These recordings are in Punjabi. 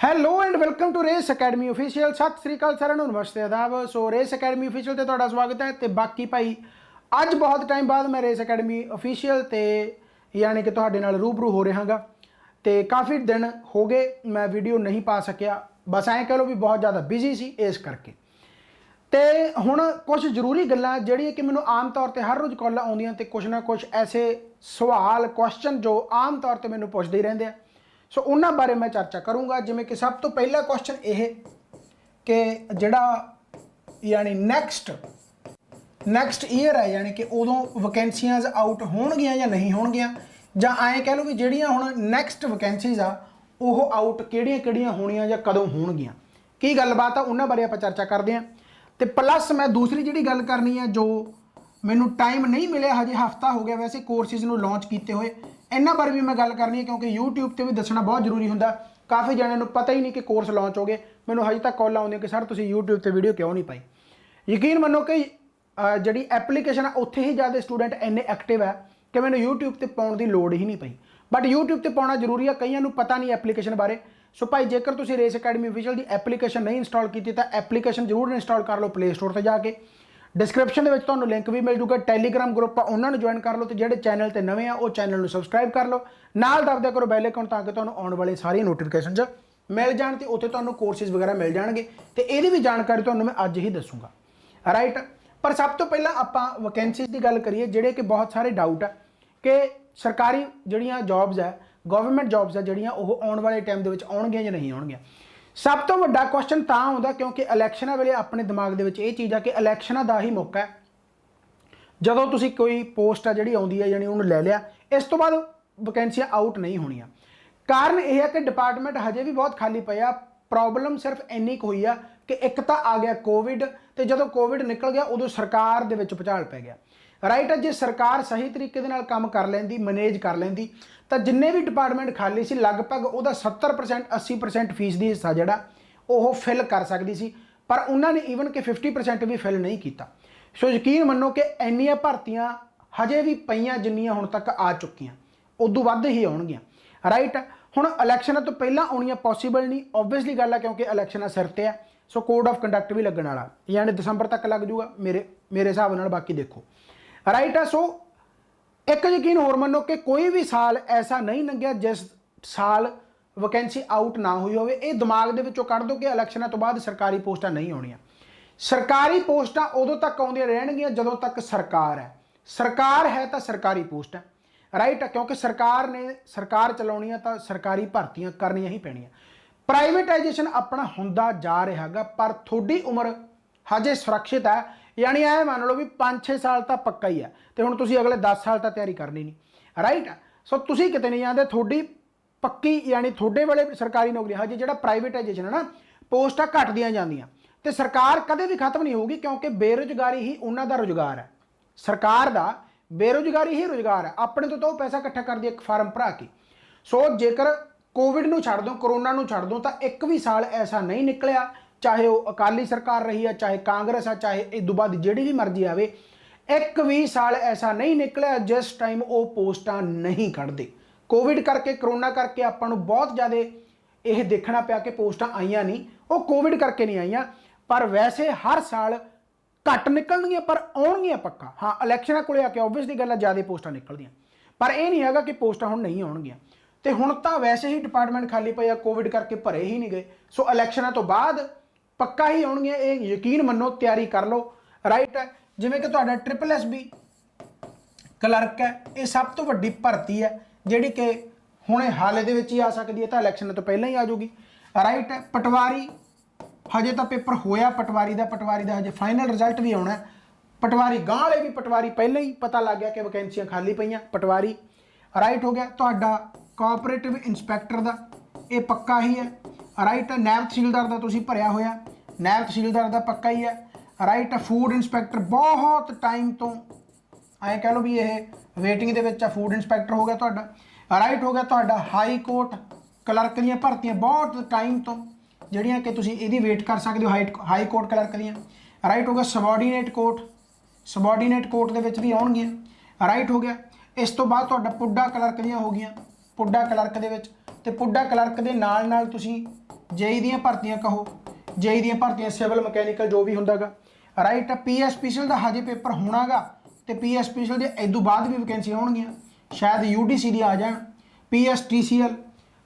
Hello and welcome to Race Academy Official. ਸਤਿ ਸ੍ਰੀ ਅਕਾਲ ਸਾਰਿਆਂ ਨੂੰ, ਨਮਸਤੇ ਆਦਾਬ। ਸੋ ਰੇਸ ਅਕੈਡਮੀ ਆਫੀਸ਼ੀਅਲ ਤੇ ਤੁਹਾਡਾ ਸਵਾਗਤ ਹੈ। ਤੇ ਬਾਕੀ ਭਾਈ ਅੱਜ ਬਹੁਤ ਟਾਈਮ ਬਾਅਦ ਮੈਂ ਰੇਸ ਅਕੈਡਮੀ ਆਫੀਸ਼ੀਅਲ ਤੇ ਯਾਨੀ ਕਿ ਤੁਹਾਡੇ ਨਾਲ ਰੂਬਰੂ ਹੋ ਰਿਹਾਗਾ ਤੇ ਕਾਫੀ ਦਿਨ ਹੋ ਗਏ ਮੈਂ ਵੀਡੀਓ ਨਹੀਂ ਪਾ ਸਕਿਆ। ਬਸ ਐਂ ਕਹ ਲਓ ਵੀ ਬਹੁਤ ਜ਼ਿਆਦਾ ਬਿਜ਼ੀ ਸੀ ਇਸ ਕਰਕੇ। ਤੇ ਹੁਣ ਕੁਝ ਜ਼ਰੂਰੀ ਗੱਲਾਂ ਜਿਹੜੀਆਂ ਕਿ ਮੈਨੂੰ ਆਮ ਤੌਰ ਤੇ ਹਰ ਰੋਜ਼ ਕਾਲਾਂ ਆਉਂਦੀਆਂ ਤੇ ਕੁਝ ਨਾ ਕੁਝ ਐਸੇ ਸਵਾਲ ਕੁਐਸਚਨ ਜੋ ਆਮ ਤੌਰ ਤੇ ਮੈਨੂੰ ਪੁੱਛਦੇ ਹੀ ਰਹਿੰਦੇ ਆ। ਸੋ ਉਹਨਾਂ ਬਾਰੇ ਮੈਂ ਚਰਚਾ ਕਰੂੰਗਾ। ਜਿਵੇਂ ਕਿ ਸਭ ਤੋਂ ਪਹਿਲਾ ਕੁਐਸਚਨ ਇਹ ਕਿ ਜਿਹੜਾ ਯਾਨੀ ਨੈਕਸਟ ਈਅਰ ਹੈ ਯਾਨੀ ਕਿ ਉਦੋਂ ਵੈਕੈਂਸੀਜ਼ ਆਊਟ ਹੋਣਗੀਆਂ ਜਾਂ ਨਹੀਂ ਹੋਣਗੀਆਂ, ਜਾਂ ਐਂ ਕਹਿ ਲਓ ਵੀ ਜਿਹੜੀਆਂ ਹੁਣ ਨੈਕਸਟ ਵੈਕੈਂਸੀਜ਼ ਆ ਉਹ ਆਊਟ ਕਿਹੜੀਆਂ ਹੋਣੀਆਂ ਜਾਂ ਕਦੋਂ ਹੋਣਗੀਆਂ, ਕੀ ਗੱਲਬਾਤ ਆ, ਉਹਨਾਂ ਬਾਰੇ ਆਪਾਂ ਚਰਚਾ ਕਰਦੇ ਹਾਂ। ਤੇ ਪਲੱਸ ਮੈਂ ਦੂਸਰੀ ਜਿਹੜੀ ਗੱਲ ਕਰਨੀ ਹੈ, ਜੋ ਮੈਨੂੰ ਟਾਈਮ ਨਹੀਂ ਮਿਲਿਆ, ਹਜੇ ਹਫਤਾ ਹੋ ਗਿਆ ਵੈਸੇ ਕੋਰਸਿਸ ਨੂੰ ਲਾਂਚ ਕੀਤੇ ਹੋਏ, ਇਹਨਾਂ ਬਾਰੇ ਵੀ ਮੈਂ ਗੱਲ ਕਰਨੀ ਹੈ ਕਿਉਂਕਿ YouTube ਤੇ ਵੀ ਦੱਸਣਾ ਬਹੁਤ ਜ਼ਰੂਰੀ ਹੁੰਦਾ। ਕਾਫੀ ਜਣਿਆਂ ਨੂੰ ਪਤਾ ਹੀ ਨਹੀਂ ਕਿ ਕੋਰਸ ਲਾਂਚ ਹੋ ਗਏ। ਮੈਨੂੰ ਹਜੇ ਤੱਕ ਕਾਲ ਆਉਂਦੀਆਂ ਕਿ ਸਰ ਤੁਸੀਂ YouTube ਤੇ ਵੀਡੀਓ ਕਿਉਂ ਨਹੀਂ ਪਾਈ। ਯਕੀਨ ਮੰਨੋ ਕਿ ਜਿਹੜੀ ਐਪਲੀਕੇਸ਼ਨ ਆ ਉੱਥੇ ਹੀ ਜ਼ਿਆਦਾ ਸਟੂਡੈਂਟ ਇੰਨੇ ਐਕਟਿਵ ਹੈ ਕਿ ਮੈਨੂੰ YouTube ਤੇ ਪਾਉਣ ਦੀ ਲੋੜ ਹੀ ਨਹੀਂ ਪਈ। ਬਟ YouTube ਤੇ ਪਾਉਣਾ ਜ਼ਰੂਰੀ ਆ, ਕਈਆਂ ਨੂੰ ਪਤਾ ਨਹੀਂ ਐਪਲੀਕੇਸ਼ਨ ਬਾਰੇ। ਸੋ ਭਾਈ ਜੇਕਰ ਤੁਸੀਂ ਰੇਸ ਅਕੈਡਮੀ ਆਫੀਸ਼ੀਅਲ ਦੀ ਐਪਲੀਕੇਸ਼ਨ ਨਹੀਂ ਇੰਸਟਾਲ ਕੀਤੀ ਤਾਂ ਐਪਲੀਕੇਸ਼ਨ ਜ਼ਰੂਰ ਇੰਸਟਾਲ ਕਰ ਲਓ ਪਲੇ ਸਟੋਰ ਤੇ ਜਾ ਕੇ। ਡਿਸਕ੍ਰਿਪਸ਼ਨ ਦੇ ਵਿੱਚ ਤੁਹਾਨੂੰ ਲਿੰਕ ਵੀ ਮਿਲ ਜੂਗਾ। ਟੈਲੀਗ੍ਰਾਮ ਗਰੁੱਪ ਆ ਉਹਨਾਂ ਨੂੰ ਜੁਆਇਨ ਕਰ ਲਓ, ਤੇ ਜਿਹੜੇ ਚੈਨਲ ਤੇ ਨਵੇਂ ਆ ਉਹ ਚੈਨਲ ਨੂੰ ਸਬਸਕ੍ਰਾਈਬ ਕਰ ਲਓ, ਨਾਲ ਦਬਦਿਆ ਕਰੋ ਬੈਲ ਆਈਕਨ ਤਾਂ ਕਿ ਤੁਹਾਨੂੰ ਆਉਣ ਵਾਲੇ ਸਾਰੀਆਂ ਨੋਟੀਫਿਕੇਸ਼ਨਸ ਮਿਲ ਜਾਣ ਤੇ ਉੱਥੇ ਤੁਹਾਨੂੰ ਕੋਰਸਿਸ ਵਗੈਰਾ ਮਿਲ ਜਾਣਗੇ। ਤੇ ਇਹਦੀ ਵੀ ਜਾਣਕਾਰੀ ਤੁਹਾਨੂੰ ਮੈਂ ਅੱਜ ਹੀ ਦੱਸੂਗਾ, ਰਾਈਟ। ਪਰ ਸਭ ਤੋਂ ਪਹਿਲਾਂ ਆਪਾਂ ਵੈਕੈਂਸੀਜ਼ ਦੀ ਗੱਲ ਕਰੀਏ, ਜਿਹੜੇ ਕਿ ਬਹੁਤ ਸਾਰੇ ਡਾਊਟ ਹੈ ਕਿ ਸਰਕਾਰੀ ਜਿਹੜੀਆਂ ਜੌਬਸ ਹੈ, ਗਵਰਨਮੈਂਟ ਜੌਬਸ ਹੈ ਜਿਹੜੀਆਂ, ਉਹ ਆਉਣ ਵਾਲੇ ਟਾਈਮ ਦੇ ਵਿੱਚ ਆਉਣਗੀਆਂ ਜਾਂ ਨਹੀਂ ਆਉਣਗੀਆਂ। ਸਭ ਤੋਂ ਵੱਡਾ ਕੁਐਸਚਨ ਤਾਂ ਆਉਂਦਾ ਕਿਉਂਕਿ ਇਲੈਕਸ਼ਨਾਂ ਵੇਲੇ ਆਪਣੇ ਦਿਮਾਗ ਦੇ ਵਿੱਚ ਇਹ ਚੀਜ਼ ਆ ਕਿ ਇਲੈਕਸ਼ਨਾਂ ਦਾ ਹੀ ਮੌਕਾ ਹੈ। ਜਦੋਂ ਤੁਸੀਂ ਕੋਈ ਪੋਸਟ ਆ ਜਿਹੜੀ ਆਉਂਦੀ ਹੈ ਯਾਨੀ ਉਹਨੂੰ ਲੈ ਲਿਆ, ਇਸ ਤੋਂ ਬਾਅਦ ਵੈਕੈਂਸੀਆਂ ਆਊਟ ਨਹੀਂ ਹੋਣੀਆਂ। ਕਾਰਨ ਇਹ ਹੈ ਕਿ ਡਿਪਾਰਟਮੈਂਟ ਹਜੇ ਵੀ ਬਹੁਤ ਖਾਲੀ ਪਏ ਆ। ਪ੍ਰੋਬਲਮ ਸਿਰਫ ਇੰਨੀ ਕੁ ਹੋਈ ਆ ਕਿ ਇੱਕ ਤਾਂ ਆ ਗਿਆ ਕੋਵਿਡ, ਤੇ ਜਦੋਂ ਕੋਵਿਡ ਨਿਕਲ ਗਿਆ ਉਦੋਂ ਸਰਕਾਰ ਦੇ ਵਿੱਚ ਭੁਚਾਲ ਪੈ ਗਿਆ, ਰਾਈਟ। ਜੇ ਸਰਕਾਰ ਸਹੀ ਤਰੀਕੇ ਦੇ ਨਾਲ ਕੰਮ ਕਰ ਲੈਂਦੀ, ਮੈਨੇਜ ਕਰ ਲੈਂਦੀ, ਤਾਂ ਜਿੰਨੇ ਵੀ ਡਿਪਾਰਟਮੈਂਟ ਖਾਲੀ ਸੀ ਲਗਭਗ ਉਹਦਾ 70% 80% ਫੀਸਦੀ ਹਿੱਸਾ ਜਿਹੜਾ ਉਹ ਫਿਲ ਕਰ ਸਕਦੀ ਸੀ। ਪਰ ਉਹਨਾਂ ਨੇ ਈਵਨ ਕਿ 50% ਵੀ ਫਿਲ ਨਹੀਂ ਕੀਤਾ। ਸੋ ਯਕੀਨ ਮੰਨੋ ਕਿ ਇੰਨੀਆਂ ਭਰਤੀਆਂ ਹਜੇ ਵੀ ਪਈਆਂ ਜਿੰਨੀਆਂ ਹੁਣ ਤੱਕ ਆ ਚੁੱਕੀਆਂ, ਉਦੋਂ ਵੱਧ ਹੀ ਆਉਣਗੀਆਂ, ਰਾਈਟ। ਹੁਣ ਇਲੈਕਸ਼ਨਾਂ ਤੋਂ ਪਹਿਲਾਂ ਆਉਣੀਆਂ ਪੋਸੀਬਲ ਨਹੀਂ, ਓਬਵੀਅਸਲੀ ਗੱਲ ਆ, ਕਿਉਂਕਿ ਇਲੈਕਸ਼ਨਾਂ ਸਿਰ ਤੇ ਆ। ਸੋ ਕੋਡ ਆਫ ਕੰਡਕਟ ਵੀ ਲੱਗਣ ਵਾਲਾ, ਯਾਨੀ ਦਸੰਬਰ ਤੱਕ ਲੱਗ ਜੂਗਾ ਮੇਰੇ ਹਿਸਾਬ ਨਾਲ, ਬਾਕੀ ਦੇਖੋ, ਰਾਈਟ ਆ। ਸੋ ਇੱਕ ਯਕੀਨ ਹੋਰ ਮੰਨੋ ਕਿ ਕੋਈ ਵੀ ਸਾਲ ਐਸਾ ਨਹੀਂ ਲੰਘਿਆ ਜਿਸ ਸਾਲ ਵੈਕੈਂਸੀ ਆਊਟ ਨਾ ਹੋਈ ਹੋਵੇ। ਇਹ ਦਿਮਾਗ ਦੇ ਵਿੱਚੋਂ ਕੱਢ ਦਿਓ ਕਿ ਇਲੈਕਸ਼ਨਾਂ ਤੋਂ ਬਾਅਦ ਸਰਕਾਰੀ ਪੋਸਟਾਂ ਨਹੀਂ ਆਉਣੀਆਂ। ਸਰਕਾਰੀ ਪੋਸਟਾਂ ਉਦੋਂ ਤੱਕ ਆਉਂਦੀਆਂ ਰਹਿਣਗੀਆਂ ਜਦੋਂ ਤੱਕ ਸਰਕਾਰ ਹੈ ਤਾਂ ਸਰਕਾਰੀ ਪੋਸਟ ਹੈ, ਰਾਈਟ। ਕਿਉਂਕਿ ਸਰਕਾਰ ਚਲਾਉਣੀ ਆ ਤਾਂ ਸਰਕਾਰੀ ਭਰਤੀਆਂ ਕਰਨੀਆਂ ਹੀ ਪੈਣੀਆਂ। ਪ੍ਰਾਈਵੇਟਾਈਜੇਸ਼ਨ ਆਪਣਾ ਹੁੰਦਾ ਜਾ ਰਿਹਾ ਹੈਗਾ, ਪਰ ਤੁਹਾਡੀ ਉਮਰ ਹਜੇ ਸੁਰੱਖਿਅਤ ਹੈ, ਯਾਨੀ ਐ ਮੰਨ ਲਓ ਵੀ 5-6 ਸਾਲ ਤਾਂ ਪੱਕਾ ਹੀ ਹੈ, ਤੇ ਹੁਣ ਤੁਸੀਂ ਅਗਲੇ 10 ਸਾਲ ਤਾਂ ਤਿਆਰੀ ਕਰਨੀ ਨਹੀਂ, ਰਾਈਟ। ਸੋ ਤੁਸੀਂ ਕਿਤੇ ਨਹੀਂ ਜਾਂਦੇ, ਤੁਹਾਡੀ ਪੱਕੀ ਯਾਨੀ ਤੁਹਾਡੇ ਵੇਲੇ ਸਰਕਾਰੀ ਨੌਕਰੀ। ਹਜੇ ਜਿਹੜਾ ਪ੍ਰਾਈਵੇਟਾਈਜੇਸ਼ਨ ਹੈ ਨਾ, ਪੋਸਟਾਂ ਘਟਦੀਆਂ ਜਾਂਦੀਆਂ ਤੇ ਸਰਕਾਰ ਕਦੇ ਵੀ ਖਤਮ ਨਹੀਂ ਹੋਊਗੀ, ਕਿਉਂਕਿ ਬੇਰੁਜ਼ਗਾਰੀ ਹੀ ਉਹਨਾਂ ਦਾ ਰੁਜ਼ਗਾਰ ਹੈ। ਸਰਕਾਰ ਦਾ ਬੇਰੁਜ਼ਗਾਰੀ ਹੀ ਰੁਜ਼ਗਾਰ ਹੈ। ਆਪਣੇ ਤੋਂ ਤਾਂ ਉਹ ਪੈਸਾ ਇਕੱਠਾ ਕਰਦੀ ਇੱਕ ਫਾਰਮ ਭਰਾ ਕੇ। ਸੋ ਜੇਕਰ ਕੋਵਿਡ ਨੂੰ ਛੱਡ ਦੋ, ਕਰੋਨਾ ਨੂੰ ਛੱਡ ਦੋ, ਤਾਂ ਇੱਕ ਵੀ ਸਾਲ ਐਸਾ ਨਹੀਂ ਨਿਕਲਿਆ, ਚਾਹੇ ਉਹ ਅਕਾਲੀ ਸਰਕਾਰ ਰਹੀ ਆ, ਚਾਹੇ ਕਾਂਗਰਸ ਆ, ਚਾਹੇ ਇਹ ਤੋਂ ਬਾਅਦ ਜਿਹੜੀ ਵੀ ਮਰਜ਼ੀ ਆਵੇ, ਇੱਕ ਵੀ ਸਾਲ ਐਸਾ ਨਹੀਂ ਨਿਕਲਿਆ ਜਿਸ ਟਾਈਮ ਉਹ ਪੋਸਟਾਂ ਨਹੀਂ ਕੱਢਦੇ। ਕੋਵਿਡ ਕਰਕੇ, ਕਰੋਨਾ ਕਰਕੇ ਆਪਾਂ ਨੂੰ ਬਹੁਤ ਜ਼ਿਆਦਾ ਇਹ ਦੇਖਣਾ ਪਿਆ ਕਿ ਪੋਸਟਾਂ ਆਈਆਂ ਨਹੀਂ, ਉਹ ਕੋਵਿਡ ਕਰਕੇ ਨਹੀਂ ਆਈਆਂ। ਪਰ ਵੈਸੇ ਹਰ ਸਾਲ ਘੱਟ ਨਿਕਲਣਗੀਆਂ ਪਰ ਆਉਣਗੀਆਂ ਪੱਕਾ। ਹਾਂ, ਇਲੈਕਸ਼ਨਾਂ ਕੋਲੇ ਆ ਕੇ ਓਬਵੀਅਸਲੀ ਗੱਲ ਆ, ਜ਼ਿਆਦਾ ਪੋਸਟਾਂ ਨਿਕਲਦੀਆਂ, ਪਰ ਇਹ ਨਹੀਂ ਹੈਗਾ ਕਿ ਪੋਸਟਾਂ ਹੁਣ ਨਹੀਂ ਆਉਣਗੀਆਂ। ਤੇ ਹੁਣ ਤਾਂ ਵੈਸੇ ਹੀ ਡਿਪਾਰਟਮੈਂਟ ਖਾਲੀ ਪਏ ਆ, ਕੋਵਿਡ ਕਰਕੇ ਭਰੇ ਹੀ ਨਹੀਂ ਗਏ। ਸੋ ਇਲੈਕਸ਼ਨਾਂ ਤੋਂ ਬਾਅਦ ਪੱਕਾ ਹੀ ਆਉਣਗੀਆਂ, ਇਹ ਯਕੀਨ ਮੰਨੋ, ਤਿਆਰੀ ਕਰ ਲਓ, ਰਾਈਟ। ਜਿਵੇਂ ਕਿ ਤੁਹਾਡਾ SSSB ਕਲਰਕ ਹੈ, ਇਹ ਸਭ ਤੋਂ ਵੱਡੀ ਭਰਤੀ ਹੈ ਜਿਹੜੀ ਕਿ ਹੁਣੇ ਹਾਲੇ ਦੇ ਵਿੱਚ ਹੀ ਆ ਸਕਦੀ ਹੈ, ਤਾਂ ਇਲੈਕਸ਼ਨ ਤੋਂ ਪਹਿਲਾਂ ਹੀ ਆ ਜਾਊਗੀ, ਰਾਈਟ। ਪਟਵਾਰੀ ਹਜੇ ਤਾਂ ਪੇਪਰ ਹੋਇਆ ਪਟਵਾਰੀ ਦਾ ਹਜੇ ਫਾਈਨਲ ਰਿਜ਼ਲਟ ਵੀ ਆਉਣਾ। ਪਟਵਾਰੀ ਗਾਂ ਵਾਲੇ ਵੀ ਪਟਵਾਰੀ ਪਹਿਲਾਂ ਹੀ ਪਤਾ ਲੱਗ ਗਿਆ ਕਿ ਵੈਕੈਂਸੀਆਂ ਖਾਲੀ ਪਈਆਂ, ਪਟਵਾਰੀ, ਰਾਈਟ ਹੋ ਗਿਆ। ਤੁਹਾਡਾ ਕੋਆਪਰੇਟਿਵ ਇੰਸਪੈਕਟਰ ਦਾ ਇਹ ਪੱਕਾ ਹੀ ਹੈ, ਰਾਈਟ। ਨਾਇਬ ਤਹਿਸੀਲਦਾਰ ਦਾ ਤੁਸੀਂ ਭਰਿਆ ਹੋਇਆ, ਨਾਇਬ ਤਹਿਸੀਲਦਾਰ ਦਾ ਪੱਕਾ ਹੀ ਹੈ, ਰਾਈਟ। ਫੂਡ ਇੰਸਪੈਕਟਰ ਬਹੁਤ ਟਾਈਮ ਤੋਂ ਐਂ ਕਹਿ ਲਓ ਵੀ ਇਹ ਵੇਟਿੰਗ ਦੇ ਵਿੱਚ ਆ, ਫੂਡ ਇੰਸਪੈਕਟਰ ਹੋ ਗਿਆ ਤੁਹਾਡਾ, ਰਾਈਟ ਹੋ ਗਿਆ। ਤੁਹਾਡਾ ਹਾਈ ਕੋਰਟ ਕਲਰਕ ਦੀਆਂ ਭਰਤੀਆਂ ਬਹੁਤ ਟਾਈਮ ਤੋਂ ਜਿਹੜੀਆਂ ਕਿ ਤੁਸੀਂ ਇਹਦੀ ਵੇਟ ਕਰ ਸਕਦੇ ਹੋ, ਹਾਈ ਕੋਰਟ ਕਲਰਕ ਦੀਆਂ, ਰਾਈਟ ਹੋ ਗਿਆ। ਸਬੋਰਡੀਨੇਟ ਕੋਰਟ ਦੇ ਵਿੱਚ ਵੀ ਆਉਣਗੀਆਂ, ਰਾਈਟ ਹੋ ਗਿਆ। ਇਸ ਤੋਂ ਬਾਅਦ ਤੁਹਾਡਾ ਪੁੱਡਾ ਕਲਰਕ ਦੀਆਂ ਹੋ ਗਈਆਂ, ਪੁੱਡਾ ਕਲਰਕ ਦੇ ਵਿੱਚ, ਤੇ ਪੁੱਡਾ ਕਲਰਕ ਦੇ ਨਾਲ ਤੁਸੀਂ जेई ਦੀਆਂ ਭਰਤੀਆਂ ਕਹੋ, जेई ਦੀਆਂ ਭਰਤੀਆਂ ਸਿਵਲ ਮਕੈਨੀਕਲ ਜੋ ਵੀ ਹੁੰਦਾਗਾ, ਰਾਈਟ। ਪੀਐਸ ਸਪੈਸ਼ਲ ਦਾ ਹਜੇ ਪੇਪਰ ਹੋਣਾਗਾ ਤੇ ਪੀਐਸ ਸਪੈਸ਼ਲ ਦੇ ਇਦੋਂ ਬਾਅਦ ਵੀ ਵੈਕੈਂਸੀ ਆਉਣਗੀਆਂ, ਸ਼ਾਇਦ ਯੂਡੀਸੀ ਦੀ ਆ ਜਾਣ, ਪੀਐਸਟੀਸੀਐਲ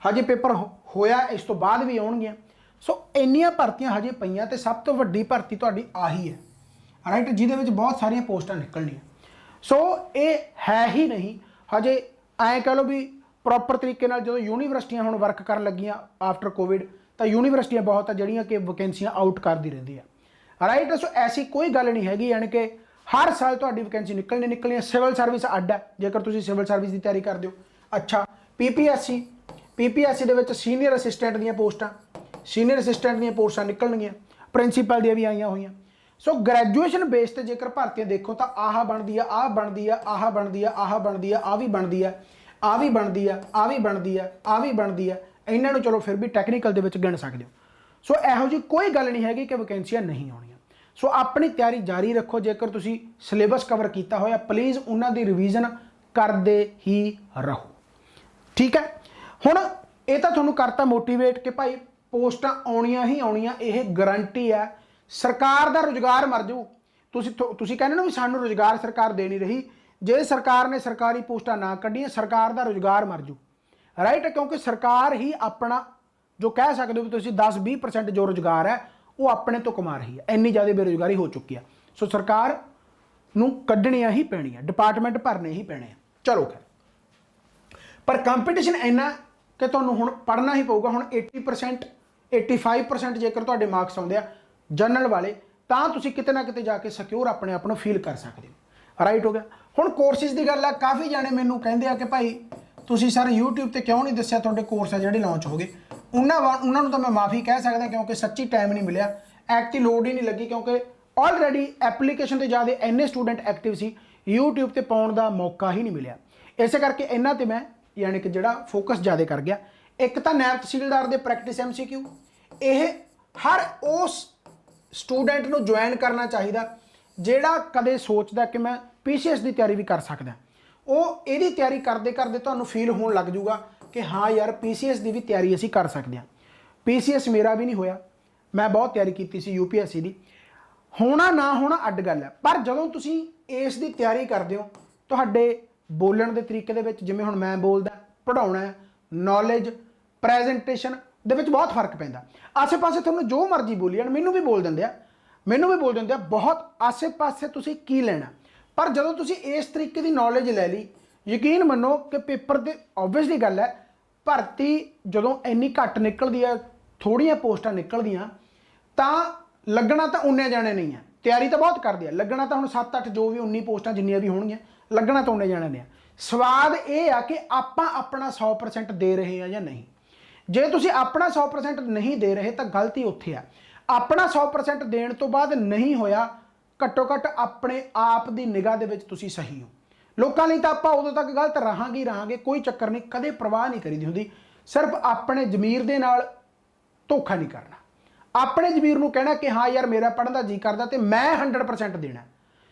ਹਜੇ ਪੇਪਰ ਹੋਇਆ, ਇਸ ਤੋਂ ਬਾਅਦ ਵੀ ਆਉਣਗੀਆਂ। ਸੋ ਇੰਨੀਆਂ ਭਰਤੀਆਂ ਹਜੇ ਪਈਆਂ ਤੇ ਸਭ ਤੋਂ ਵੱਡੀ ਭਰਤੀ ਤੁਹਾਡੀ ਆਹੀ ਹੈ, ਰਾਈਟ, ਜਿਹਦੇ ਵਿੱਚ ਬਹੁਤ ਸਾਰੀਆਂ ਪੋਸਟਾਂ ਨਿਕਲਣੀਆਂ। ਸੋ ਇਹ ਹੈ ਹੀ ਨਹੀਂ ਹਜੇ ਐਂ ਕਹ ਲਓ ਵੀ ਪ੍ਰੋਪਰ ਤਰੀਕੇ ਨਾਲ ਜਦੋਂ ਯੂਨੀਵਰਸਿਟੀਆਂ ਹੁਣ ਵਰਕ ਕਰਨ ਲੱਗੀਆਂ ਆਫਟਰ ਕੋਵਿਡ, ਤਾਂ ਯੂਨੀਵਰਸਿਟੀਆਂ ਬਹੁਤ ਆ ਜਿਹੜੀਆਂ ਕਿ ਵੈਕੈਂਸੀਆਂ ਆਊਟ ਕਰਦੀ ਰਹਿੰਦੀ ਆ, ਰਾਈਟ। ਸੋ ਐਸੀ ਕੋਈ ਗੱਲ ਨਹੀਂ ਹੈਗੀ, ਯਾਨੀ ਕਿ ਹਰ ਸਾਲ ਤੁਹਾਡੀ ਵੈਕੈਂਸੀ ਨਿਕਲਣੀ। ਸਿਵਲ ਸਰਵਿਸ ਅੱਡ ਹੈ, ਜੇਕਰ ਤੁਸੀਂ ਸਿਵਲ ਸਰਵਿਸ ਦੀ ਤਿਆਰੀ ਕਰਦੇ ਹੋ। ਅੱਛਾ, ਪੀਪੀਐਸਸੀ ਦੇ ਵਿੱਚ ਸੀਨੀਅਰ ਅਸਿਸਟੈਂਟ ਦੀਆਂ ਪੋਸਟਾਂ ਨਿਕਲਣਗੀਆਂ, ਪ੍ਰਿੰਸੀਪਲ ਦੀਆਂ ਵੀ ਆਈਆਂ ਹੋਈਆਂ। ਸੋ ਗ੍ਰੈਜੂਏਸ਼ਨ ਬੇਸ ਤੇ ਜੇਕਰ ਭਰਤੀਆਂ ਦੇਖੋ ਤਾਂ ਆਹ ਬਣਦੀ ਆ, ਆਹ ਬਣਦੀ ਆ, ਆਹ ਬਣਦੀ ਆ, ਆਹ ਬਣਦੀ ਆ, ਆਹ ਵੀ ਬਣਦੀ ਆ, ਆਹ ਵੀ ਬਣਦੀ ਆ, ਆਹ ਵੀ ਬਣਦੀ ਆ, ਆਹ ਵੀ ਬਣਦੀ ਆ। ਇਹਨਾਂ ਨੂੰ ਚਲੋ ਫਿਰ ਵੀ ਟੈਕਨੀਕਲ ਦੇ ਵਿੱਚ ਗਿਣ ਸਕਦੇ ਹੋ। ਸੋ ਇਹੋ ਜਿਹੀ ਕੋਈ ਗੱਲ ਨਹੀਂ ਹੈਗੀ ਕਿ ਵੈਕੈਂਸੀਆਂ ਨਹੀਂ ਆਉਣੀਆਂ। ਸੋ ਆਪਣੀ ਤਿਆਰੀ ਜਾਰੀ ਰੱਖੋ। ਜੇਕਰ ਤੁਸੀਂ ਸਿਲੇਬਸ ਕਵਰ ਕੀਤਾ ਹੋਇਆ, ਪਲੀਜ਼ ਉਹਨਾਂ ਦੀ ਰਿਵੀਜ਼ਨ ਕਰਦੇ ਹੀ ਰਹੋ, ਠੀਕ ਹੈ। ਹੁਣ ਇਹ ਤਾਂ ਤੁਹਾਨੂੰ ਕਰਤਾ ਮੋਟੀਵੇਟ ਕਿ ਭਾਈ ਪੋਸਟਾਂ ਆਉਣੀਆਂ ਹੀ ਆਉਣੀਆਂ, ਇਹ ਗਰੰਟੀ ਹੈ। ਸਰਕਾਰ ਦਾ ਰੁਜ਼ਗਾਰ ਮਰ ਜਾਊ। ਤੁਸੀਂ ਕਹਿੰਦੇ ਨਾ ਵੀ ਸਾਨੂੰ ਰੁਜ਼ਗਾਰ ਸਰਕਾਰ ਦੇ ਨਹੀਂ ਰਹੀ, ਜੇ ਸਰਕਾਰ ਨੇ ਸਰਕਾਰੀ ਪੋਸਟਾਂ ਨਾ ਕੱਢੀਆਂ, ਸਰਕਾਰ ਦਾ ਰੁਜ਼ਗਾਰ ਮਰ ਜੂ, ਰਾਈਟ। ਕਿਉਂਕਿ ਸਰਕਾਰ ਹੀ ਆਪਣਾ ਜੋ ਕਹਿ ਸਕਦੇ ਹੋ ਵੀ ਤੁਸੀਂ 10-20% ਜੋ ਰੁਜ਼ਗਾਰ ਹੈ ਉਹ ਆਪਣੇ ਤੋਂ ਕਮਾ ਰਹੀ ਹੈ, ਇੰਨੀ ਜ਼ਿਆਦਾ ਬੇਰੁਜ਼ਗਾਰੀ ਹੋ ਚੁੱਕੀ ਆ। ਸੋ ਸਰਕਾਰ ਨੂੰ ਕੱਢਣੀਆਂ ਹੀ ਪੈਣੀਆਂ, ਡਿਪਾਰਟਮੈਂਟ ਭਰਨੇ ਹੀ ਪੈਣੇ ਆ। ਚਲੋ ਖੈਰ, ਪਰ ਕੰਪੀਟੀਸ਼ਨ ਇੰਨਾ ਕਿ ਤੁਹਾਨੂੰ ਹੁਣ ਪੜ੍ਹਨਾ ਹੀ ਪਊਗਾ। ਹੁਣ 80% 85% ਜੇਕਰ ਤੁਹਾਡੇ ਮਾਰਕਸ ਆਉਂਦੇ ਆ ਜਨਰਲ ਵਾਲੇ, ਤਾਂ ਤੁਸੀਂ ਕਿਤੇ ਨਾ ਕਿਤੇ ਜਾ ਕੇ ਸਿਕਿਉਰ ਆਪਣੇ ਆਪ ਨੂੰ ਫੀਲ ਕਰ ਸਕਦੇ ਹੋ, ਰਾਈਟ ਹੋ ਗਿਆ। ਹੁਣ ਕੋਰਸਿਸ ਦੀ ਗੱਲ ਆ, ਕਾਫੀ ਜਾਣੇ ਮੈਨੂੰ ਕਹਿੰਦੇ ਆ ਕਿ ਭਾਈ ਤੁਸੀਂ ਸਰ YouTube ਤੇ ਕਿਉਂ ਨਹੀਂ ਦੱਸਿਆ ਤੁਹਾਡੇ ਕੋਰਸ ਆ ਜਿਹੜੇ ਲਾਂਚ ਹੋ ਗਏ। ਉਹਨਾਂ ਨੂੰ ਤਾਂ ਮੈਂ ਮਾਫੀ ਕਹਿ ਸਕਦਾ, ਕਿਉਂਕਿ ਸੱਚੀ ਟਾਈਮ ਨਹੀਂ ਮਿਲਿਆ, ਐਕਟੀ ਲੋਡ ਹੀ ਨਹੀਂ ਲੱਗੀ, ਕਿਉਂਕਿ ਆਲਰੇਡੀ ਐਪਲੀਕੇਸ਼ਨ ਤੇ ਜ਼ਿਆਦਾ ਇੰਨੇ ਸਟੂਡੈਂਟ ਐਕਟਿਵ ਸੀ, YouTube ਤੇ ਪਾਉਣ ਦਾ ਮੌਕਾ ਹੀ ਨਹੀਂ ਮਿਲਿਆ। ਇਸੇ ਕਰਕੇ ਇਹਨਾਂ ਤੇ ਮੈਂ ਯਾਨੀ ਕਿ ਜਿਹੜਾ ਫੋਕਸ ਜ਼ਿਆਦਾ ਕਰ ਗਿਆ। ਇੱਕ ਤਾਂ ਨਾਇਬ ਤਹਿਸੀਲਦਾਰ ਦੇ ਪ੍ਰੈਕਟਿਸ MCQ, ਇਹ ਹਰ ਉਸ ਸਟੂਡੈਂਟ ਨੂੰ ਜੁਆਇਨ ਕਰਨਾ ਚਾਹੀਦਾ ਜਿਹੜਾ ਕਦੇ ਸੋਚਦਾ ਕਿ ਮੈਂ PCS ਦੀ ਤਿਆਰੀ ਵੀ ਕਰ ਸਕਦਾ। ਉਹ ਇਹਦੀ ਤਿਆਰੀ ਕਰਦੇ ਕਰਦੇ ਤੁਹਾਨੂੰ ਫੀਲ ਹੋਣ ਲੱਗ ਜੂਗਾ ਕਿ ਹਾਂ ਯਾਰ PCS ਦੀ ਵੀ ਤਿਆਰੀ ਅਸੀਂ ਕਰ ਸਕਦੇ ਹਾਂ। PCS ਮੇਰਾ ਵੀ ਨਹੀਂ ਹੋਇਆ, ਮੈਂ ਬਹੁਤ ਤਿਆਰੀ ਕੀਤੀ ਸੀ UPSC ਦੀ। ਹੋਣਾ ਨਾ ਹੋਣਾ ਅੱਡ ਗੱਲ ਹੈ, ਪਰ ਜਦੋਂ ਤੁਸੀਂ ਇਸ ਦੀ ਤਿਆਰੀ ਕਰਦੇ ਹੋ, ਤੁਹਾਡੇ ਬੋਲਣ ਦੇ ਤਰੀਕੇ ਦੇ ਵਿੱਚ, ਜਿਵੇਂ ਹੁਣ ਮੈਂ ਬੋਲਦਾ, ਪੜ੍ਹਾਉਣਾ, ਨੌਲੇਜ, ਪ੍ਰੈਜੈਂਟੇਸ਼ਨ ਦੇ ਵਿੱਚ ਬਹੁਤ ਫਰਕ ਪੈਂਦਾ। ਆਸੇ-ਪਾਸੇ ਤੁਹਾਨੂੰ ਜੋ ਮਰਜ਼ੀ ਬੋਲੀ ਜਾਣ, ਮੈਨੂੰ ਵੀ ਬੋਲ ਦਿੰਦੇ ਆ, ਬਹੁਤ ਆਸੇ-ਪਾਸੇ ਤੁਸੀਂ ਕੀ ਲੈਣਾ। ਪਰ ਜਦੋਂ ਤੁਸੀਂ ਇਸ ਤਰੀਕੇ ਦੀ ਨੌਲੇਜ ਲੈ ਲਈ, ਯਕੀਨ ਮੰਨੋ ਕਿ ਪੇਪਰ ਤੇ ਓਬਵੀਅਸਲੀ ਗੱਲ ਹੈ, ਭਰਤੀ ਜਦੋਂ ਇੰਨੀ ਘੱਟ ਨਿਕਲਦੀ ਹੈ, ਥੋੜੀਆਂ ਪੋਸਟਾਂ ਨਿਕਲਦੀਆਂ, ਤਾਂ ਲੱਗਣਾ ਤਾਂ ਉਨੇ ਜਾਣੇ ਨਹੀਂ ਹੈ। ਤਿਆਰੀ ਤਾਂ ਬਹੁਤ ਕਰਦੇ ਆ, ਲੱਗਣਾ ਤਾਂ ਹੁਣ 7-8 ਜੋ ਵੀ 19 ਪੋਸਟਾਂ ਜਿੰਨੀਆਂ ਵੀ ਹੋਣਗੀਆਂ, ਲੱਗਣਾ ਤਾਂ ਉਨੇ ਜਾਣੇ ਨੇ ਆ। ਸਵਾਦ ਇਹ ਆ ਕਿ ਆਪਾਂ ਆਪਣਾ 100% ਦੇ ਰਹੇ ਆ ਜਾਂ ਨਹੀਂ। ਜੇ ਤੁਸੀਂ ਆਪਣਾ 100% ਨਹੀਂ ਦੇ ਰਹੇ ਤਾਂ ਗਲਤੀ ਉੱਥੇ ਆ। ਆਪਣਾ 100% ਦੇਣ ਤੋਂ ਬਾਅਦ ਨਹੀਂ ਹੋਇਆ, ਘੱਟੋ ਘੱਟ ਆਪਣੇ ਆਪ ਦੀ ਨਿਗਾਹ ਦੇ ਵਿੱਚ ਤੁਸੀਂ ਸਹੀ ਹੋ। ਲੋਕਾਂ ਲਈ ਤਾਂ ਆਪਾਂ ਉਦੋਂ ਤੱਕ ਗਲਤ ਰਹਾਂਗੇ, ਕੋਈ ਚੱਕਰ ਨਹੀਂ, ਕਦੇ ਪਰਵਾਹ ਨਹੀਂ ਕਰੀਦੀ ਹੁੰਦੀ। ਸਿਰਫ ਆਪਣੇ ਜ਼ਮੀਰ ਦੇ ਨਾਲ ਧੋਖਾ ਨਹੀਂ ਕਰਨਾ, ਆਪਣੇ ਜ਼ਮੀਰ ਨੂੰ ਕਹਿਣਾ ਕਿ ਹਾਂ ਯਾਰ ਮੇਰਾ ਪੜ੍ਹਨ ਦਾ ਜੀ ਕਰਦਾ ਤੇ ਮੈਂ 100% ਦੇਣਾ।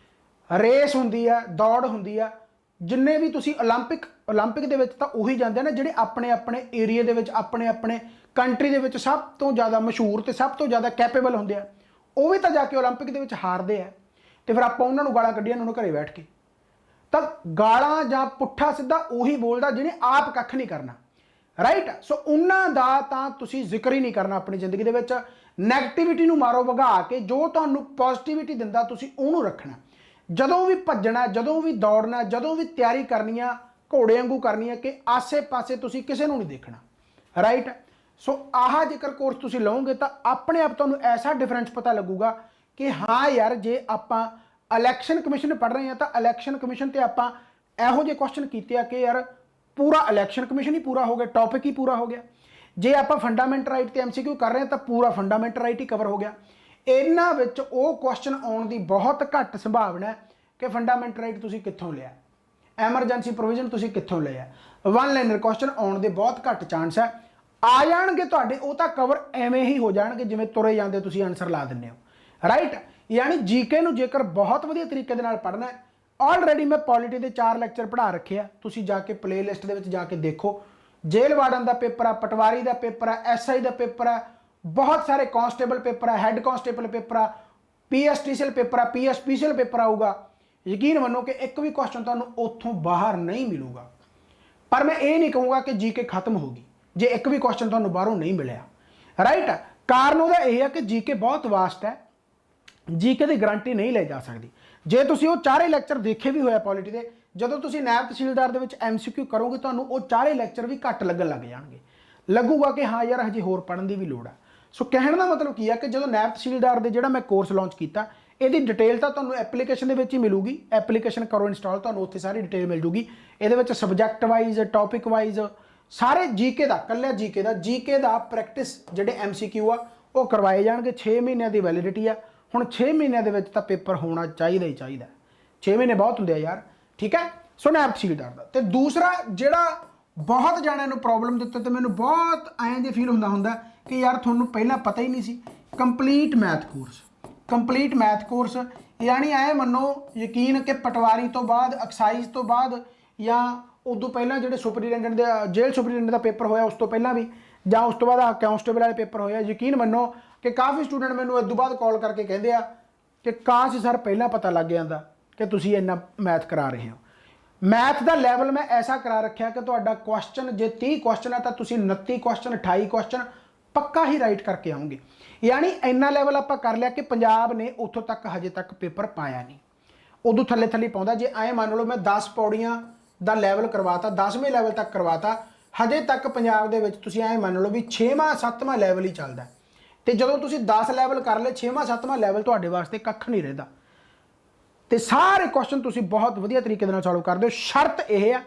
ਰੇਸ ਹੁੰਦੀ ਆ, ਦੌੜ ਹੁੰਦੀ ਆ, ਜਿੰਨੇ ਵੀ ਤੁਸੀਂ ਓਲੰਪਿਕ ਦੇ ਵਿੱਚ ਤਾਂ ਉਹੀ ਜਾਂਦੇ ਨੇ ਜਿਹੜੇ ਆਪਣੇ ਏਰੀਆ ਦੇ ਵਿੱਚ, ਆਪਣੇ ਕੰਟਰੀ ਦੇ ਵਿੱਚ ਸਭ ਤੋਂ ਜ਼ਿਆਦਾ ਮਸ਼ਹੂਰ ਤੇ ਸਭ ਤੋਂ ਜ਼ਿਆਦਾ ਕੈਪੇਬਲ ਹੁੰਦੇ ਆ। ਉਹ ਵੀ ਤਾਂ ਜਾ ਕੇ ਓਲੰਪਿਕ ਦੇ ਵਿੱਚ ਹਾਰਦੇ ਆ, ਤੇ ਫਿਰ ਆਪਾਂ ਉਹਨਾਂ ਨੂੰ ਗਾਲਾਂ ਕੱਢੀਆਂ ਉਹਨਾਂ ਨੂੰ ਘਰੇ ਬੈਠ ਕੇ। ਤਾਂ ਗਾਲਾਂ ਜਾਂ ਪੁੱਠਾ ਸਿੱਧਾ ਉਹੀ ਬੋਲਦਾ ਜਿਹਨੇ ਆਪ ਕੱਖ ਨਹੀਂ ਕਰਨਾ, ਰਾਈਟ। ਸੋ ਉਹਨਾਂ ਦਾ ਤਾਂ ਤੁਸੀਂ ਜ਼ਿਕਰ ਹੀ ਨਹੀਂ ਕਰਨਾ ਆਪਣੀ ਜ਼ਿੰਦਗੀ ਦੇ ਵਿੱਚ। ਨੈਗੇਟਿਵਿਟੀ ਨੂੰ ਮਾਰੋ ਭਗਾ ਕੇ, ਜੋ ਤੁਹਾਨੂੰ ਪੋਜ਼ਿਟਿਵਿਟੀ ਦਿੰਦਾ ਤੁਸੀਂ ਉਹਨੂੰ ਰੱਖਣਾ। ਜਦੋਂ ਵੀ ਭੱਜਣਾ, ਜਦੋਂ ਵੀ ਦੌੜਨਾ, ਜਦੋਂ ਵੀ ਤਿਆਰੀ ਕਰਨੀ ਆ, ਘੋੜੇ ਵਾਂਗੂ ਕਰਨੀ ਆ ਕਿ ਆਸੇ-ਪਾਸੇ ਤੁਸੀਂ ਕਿਸੇ ਨੂੰ ਨਹੀਂ ਦੇਖਣਾ, ਰਾਈਟ। ਸੋ ਆਹ ਜੇਕਰ ਕੋਰਸ ਤੁਸੀਂ ਲਓਗੇ ਤਾਂ ਆਪਣੇ ਆਪ ਤੁਹਾਨੂੰ ਐਸਾ ਡਿਫਰੈਂਸ ਪਤਾ ਲੱਗੂਗਾ ਕਿ ਹਾਂ ਯਾਰ, ਜੇ ਆਪਾਂ ਇਲੈਕਸ਼ਨ ਕਮਿਸ਼ਨ ਪੜ੍ਹ ਰਹੇ ਹਾਂ ਤਾਂ ਇਲੈਕਸ਼ਨ ਕਮਿਸ਼ਨ ਤੇ ਆਪਾਂ ਇਹੋ ਜਿਹੇ ਕੁਐਸਚਨ ਕੀਤੇ ਆ ਕਿ ਯਾਰ ਪੂਰਾ ਇਲੈਕਸ਼ਨ ਕਮਿਸ਼ਨ ਹੀ ਪੂਰਾ ਹੋ ਗਿਆ, ਟੌਪਿਕ ਹੀ ਪੂਰਾ ਹੋ ਗਿਆ। ਜੇ ਆਪਾਂ ਫੰਡਾਮੈਂਟਲ ਰਾਈਟ ਤੇ MCQ ਕਰ ਰਹੇ ਹਾਂ ਤਾਂ ਪੂਰਾ ਫੰਡਾਮੈਂਟਲ ਰਾਈਟ ਹੀ ਕਵਰ ਹੋ ਗਿਆ। ਇਹਨਾਂ ਵਿੱਚ ਉਹ ਕੁਐਸਚਨ ਆਉਣ ਦੀ ਬਹੁਤ ਘੱਟ ਸੰਭਾਵਨਾ ਹੈ ਕਿ ਫੰਡਾਮੈਂਟਲ ਰਾਈਟ ਤੁਸੀਂ ਕਿੱਥੋਂ ਲਿਆ, ਐਮਰਜੈਂਸੀ ਪ੍ਰੋਵੀਜ਼ਨ ਤੁਸੀਂ ਕਿੱਥੋਂ ਲਿਆ। ਵਨ ਲਾਈਨਰ ਕੁਐਸਚਨ ਆਉਣ ਦੇ ਬਹੁਤ ਘੱਟ ਚਾਂਸ ਹੈ। ਆ ਜਾਣਗੇ ਤੁਹਾਡੇ, ਉਹ ਤਾਂ ਕਵਰ ਐਵੇਂ ਹੀ ਹੋ ਜਾਣਗੇ ਜਿਵੇਂ ਤੁਰੇ ਜਾਂਦੇ ਤੁਸੀਂ ਆਨਸਰ ਲਾ ਦਿੰਦੇ ਹੋ, ਰਾਈਟ। ਯਾਨੀ ਜੀਕੇ ਨੂੰ ਜੇਕਰ ਬਹੁਤ ਵਧੀਆ ਤਰੀਕੇ ਦੇ ਨਾਲ ਪੜ੍ਹਨਾ ਹੈ, ਆਲਰੇਡੀ ਮੈਂ ਪੋਲਿਟੀ ਦੇ 4 ਲੈਕਚਰ ਪੜ੍ਹਾ ਰੱਖੇ ਆ, ਤੁਸੀਂ ਜਾ ਕੇ ਪਲੇਲਿਸਟ ਦੇ ਵਿੱਚ ਜਾ ਕੇ ਦੇਖੋ। ਜੇਲ੍ਹ ਵਾਰਡਨ ਦਾ ਪੇਪਰ ਆ, ਪਟਵਾਰੀ ਦਾ ਪੇਪਰ ਆ, SI ਦਾ ਪੇਪਰ ਆ, बहुत सारे कांस्टेबल पेपर है, हैड कांस्टेबल पेपर आ, PSTCL पेपर आ, PSPCL पेपर आऊगा। यकीन मनो कि एक भी क्वेश्चन तुहानूं उत्थों बाहर नहीं मिलूगा। पर मैं ये नहीं कहूँगा कि जीके खत्म होगी जे एक भी क्वेश्चन तुहानूं बाहरों नहीं मिलिया, राइट। कारण ਉਹਦਾ ਇਹ है कि जीके बहुत वास्ट है, जीके की गारंटी नहीं ली जा सकती। जे तुसीं वो चारे लैक्चर देखे भी होया पॉलिटी के, ਜਦੋਂ ਤੁਸੀਂ नायब तहसीलदार ਦੇ ਵਿੱਚ MCQ करोगे ਤੁਹਾਨੂੰ ਉਹ ਚਾਰੇ ਲੈਕਚਰ ਵੀ ਘੱਟ ਲੱਗਣ ਲੱਗ ਜਾਣਗੇ, ਲੱਗੂਗਾ ਕਿ ਹਾਂ ਯਾਰ ਹਜੇ ਹੋਰ ਪੜਨ ਦੀ ਵੀ ਲੋੜ ਆ। ਸੋ ਕਹਿਣ ਦਾ ਮਤਲਬ ਕੀ ਆ ਕਿ ਜਦੋਂ नायब तहसीलदार ਦੇ ਜਿਹੜਾ ਮੈਂ ਕੋਰਸ ਲਾਂਚ ਕੀਤਾ ਇਹਦੀ ਡਿਟੇਲ ਤਾਂ ਤੁਹਾਨੂੰ ਐਪਲੀਕੇਸ਼ਨ ਦੇ ਵਿੱਚ ਹੀ ਮਿਲੂਗੀ। ਐਪਲੀਕੇਸ਼ਨ ਕਰੋ ਇੰਸਟਾਲ, ਤੁਹਾਨੂੰ ਉੱਥੇ ਸਾਰੀ ਡਿਟੇਲ ਮਿਲ ਜੂਗੀ। ਇਹਦੇ ਵਿੱਚ ਸਬਜੈਕਟ ਵਾਈਜ਼, ਟੌਪਿਕ ਵਾਈਜ਼ ਸਾਰੇ जीके ਦਾ, ਕੱਲਾ जीके ਦਾ ਪ੍ਰੈਕਟਿਸ ਜਿਹੜੇ MCQ ਆ ਉਹ ਕਰਵਾਏ ਜਾਣਗੇ। 6 ਮਹੀਨਿਆਂ ਦੀ ਵੈਲਿਡਿਟੀ ਆ। ਹੁਣ 6 ਮਹੀਨਿਆਂ ਦੇ ਵਿੱਚ ਤਾਂ ਪੇਪਰ ਹੋਣਾ ਚਾਹੀਦਾ ਹੀ ਚਾਹੀਦਾ। 6 ਮਹੀਨੇ ਬਹੁਤ ਹੁੰਦੇ ਆ ਯਾਰ, ठीक है। सो नायब तहसीलदार का तो दूसरा जोड़ा बहुत जाने प्रॉब्लम दिता, तो मैंने बहुत ऐं जे फील होंदा कि यार थोनों पहला पता ही नहीं सी। Complete math course, complete math course यानी ऐ मनो यकीन कि पटवारी तो बाद, एक्साइज तो बाद या उदों पहला जो सुपरिटेंडेंट दे जेल सुपरिटेंडेंट का पेपर होया उस तो पहला भी, या उस तो बाद कांस्टेबल वाले पेपर होया, यकीन मनो कि काफ़ी स्टूडेंट मैंने इस बाद कॉल करके कहते हैं कि काश सर पहला पता लग जाता कि तुसी इन्ना मैथ करा रहे हो। मैथ का लैवल मैं ऐसा करा रखा कि तुहाडा क्वेश्चन जे 30 क्वेश्चन है तो तुसी 29 क्वेश्चन 28 क्वेश्चन पक्का ही राइट करके आओगे। यानी इन्ना लैवल आप कर लिया कि पंजाब ने उतों तक हजे तक पेपर पाया नहीं, उदों थले थले पाउंदा। जे ऐ मान लो मैं 10 पौड़ियां का लैवल करवाता, 10वें लैवल तक करवाता, हजे तक पंजाब दे विच तुसी ऐ मान लो भी 6वां 7वां लैवल ही चलदा। तो जदों तुसी 10 लैवल कर ले, 6वां 7वां लैवल तुहाडे वास्ते कख नहीं रहिंदा। तो सारे क्वेश्चन तुसी बहुत वधिया तरीके नाल सॉल्व करदे हो। शर्त यह है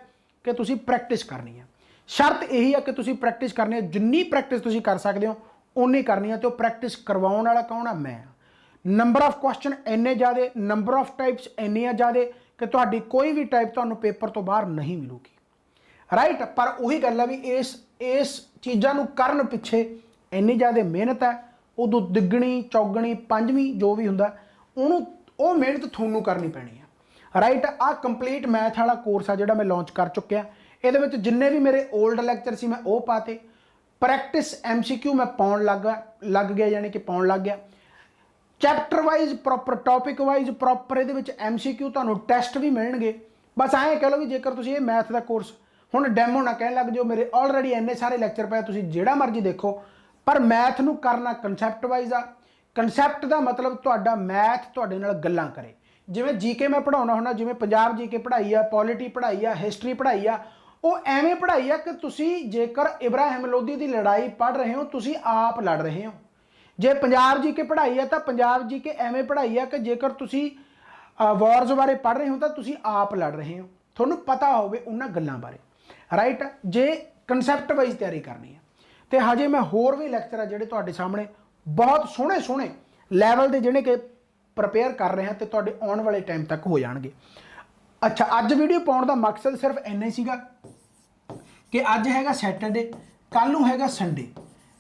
कि तुसी प्रैक्टिस करनी है, शर्त यही है कि तुसी प्रैक्टिस करनी है। जिन्नी प्रैक्टिस तुसी कर सकते हो उन्नी करनी है। तो प्रैक्टिस करवाउण वाला कौन है? मैं। नंबर ऑफ क्वेश्चन इन्ने ज़्यादा, नंबर ऑफ टाइप्स इन्नियां ज़्यादा कि तुहाडी कोई भी टाइप तुहानूं पेपर तो बाहर नहीं मिलूगी, राइट। पर उही गल है भी इस चीज़ां नूं करन पिछे इन्नी ज़्यादा मेहनत है, उदों दिगणी चौगणी पंजवीं जो भी हुंदा उहनूं वो मेहनत थोनू करनी पैनी है, राइट। आ कंप्लीट मैथ वाला कोर्स आ जिहड़ा मैं लॉन्च कर चुकिया। ये जिन्ने भी मेरे ओल्ड लैक्चर सी मैं वो पाते, प्रैक्टिस MCQ मैं पाउण लग गया, यानी कि पाउण लग गया। Chapter wise proper, topic wise proper ये MCQ तुहानूं टैसट भी मिलणगे। बस ऐ कह लो भी जेकर तुसीं ये मैथ का कोर्स हुण डैमो ना कहण लग जाओ मेरे ऑलरेडी इन्ने सारे लैक्चर पे, तुसीं जिहड़ा मर्जी देखो, पर मैथ नूं करना कंसैप्ट वाइज आ। कंसैप्ट का मतलब तुहाडा मैथ तुहाडे नाल गल्लां करे। जिवें जीके मैं पढ़ाउणा हुंदा, जिवें पंजाब जीके पढ़ाई आ, पॉलिटी पढ़ाई आ, हिस्टरी पढ़ाई आ, वो एवें पढ़ाई आ कि तुसी जेकर इब्राहिम लोधी की लड़ाई पढ़ रहे हो, तुसी आप लड़ रहे हो। जे पंजाब जीके पढ़ाई है तो पंजाब जीके एवें पढ़ाई है कि जेकर तुसी वॉर्स बारे पढ़ रहे हो तो तुसी आप लड़ रहे हो, तुहानूं पता होवे उन्हां गल्लां बारे, राइट। जे कंसैप्ट वाइज तैयारी करनी है तो हजे मैं होर भी लैक्चर आ जिहड़े तुहाडे सामने बहुत सोहणे सोहणे लैवल के जिहड़े कि प्रिपेयर कर रहे हैं तो तुहाडे आउण वाले टाइम तक हो जाणगे। अच्छा, अज वीडियो पाउण दा मकसद सिर्फ इन्ना ही सीगा कि अज हैगा सैटरडे, कल नूं हैगा संडे,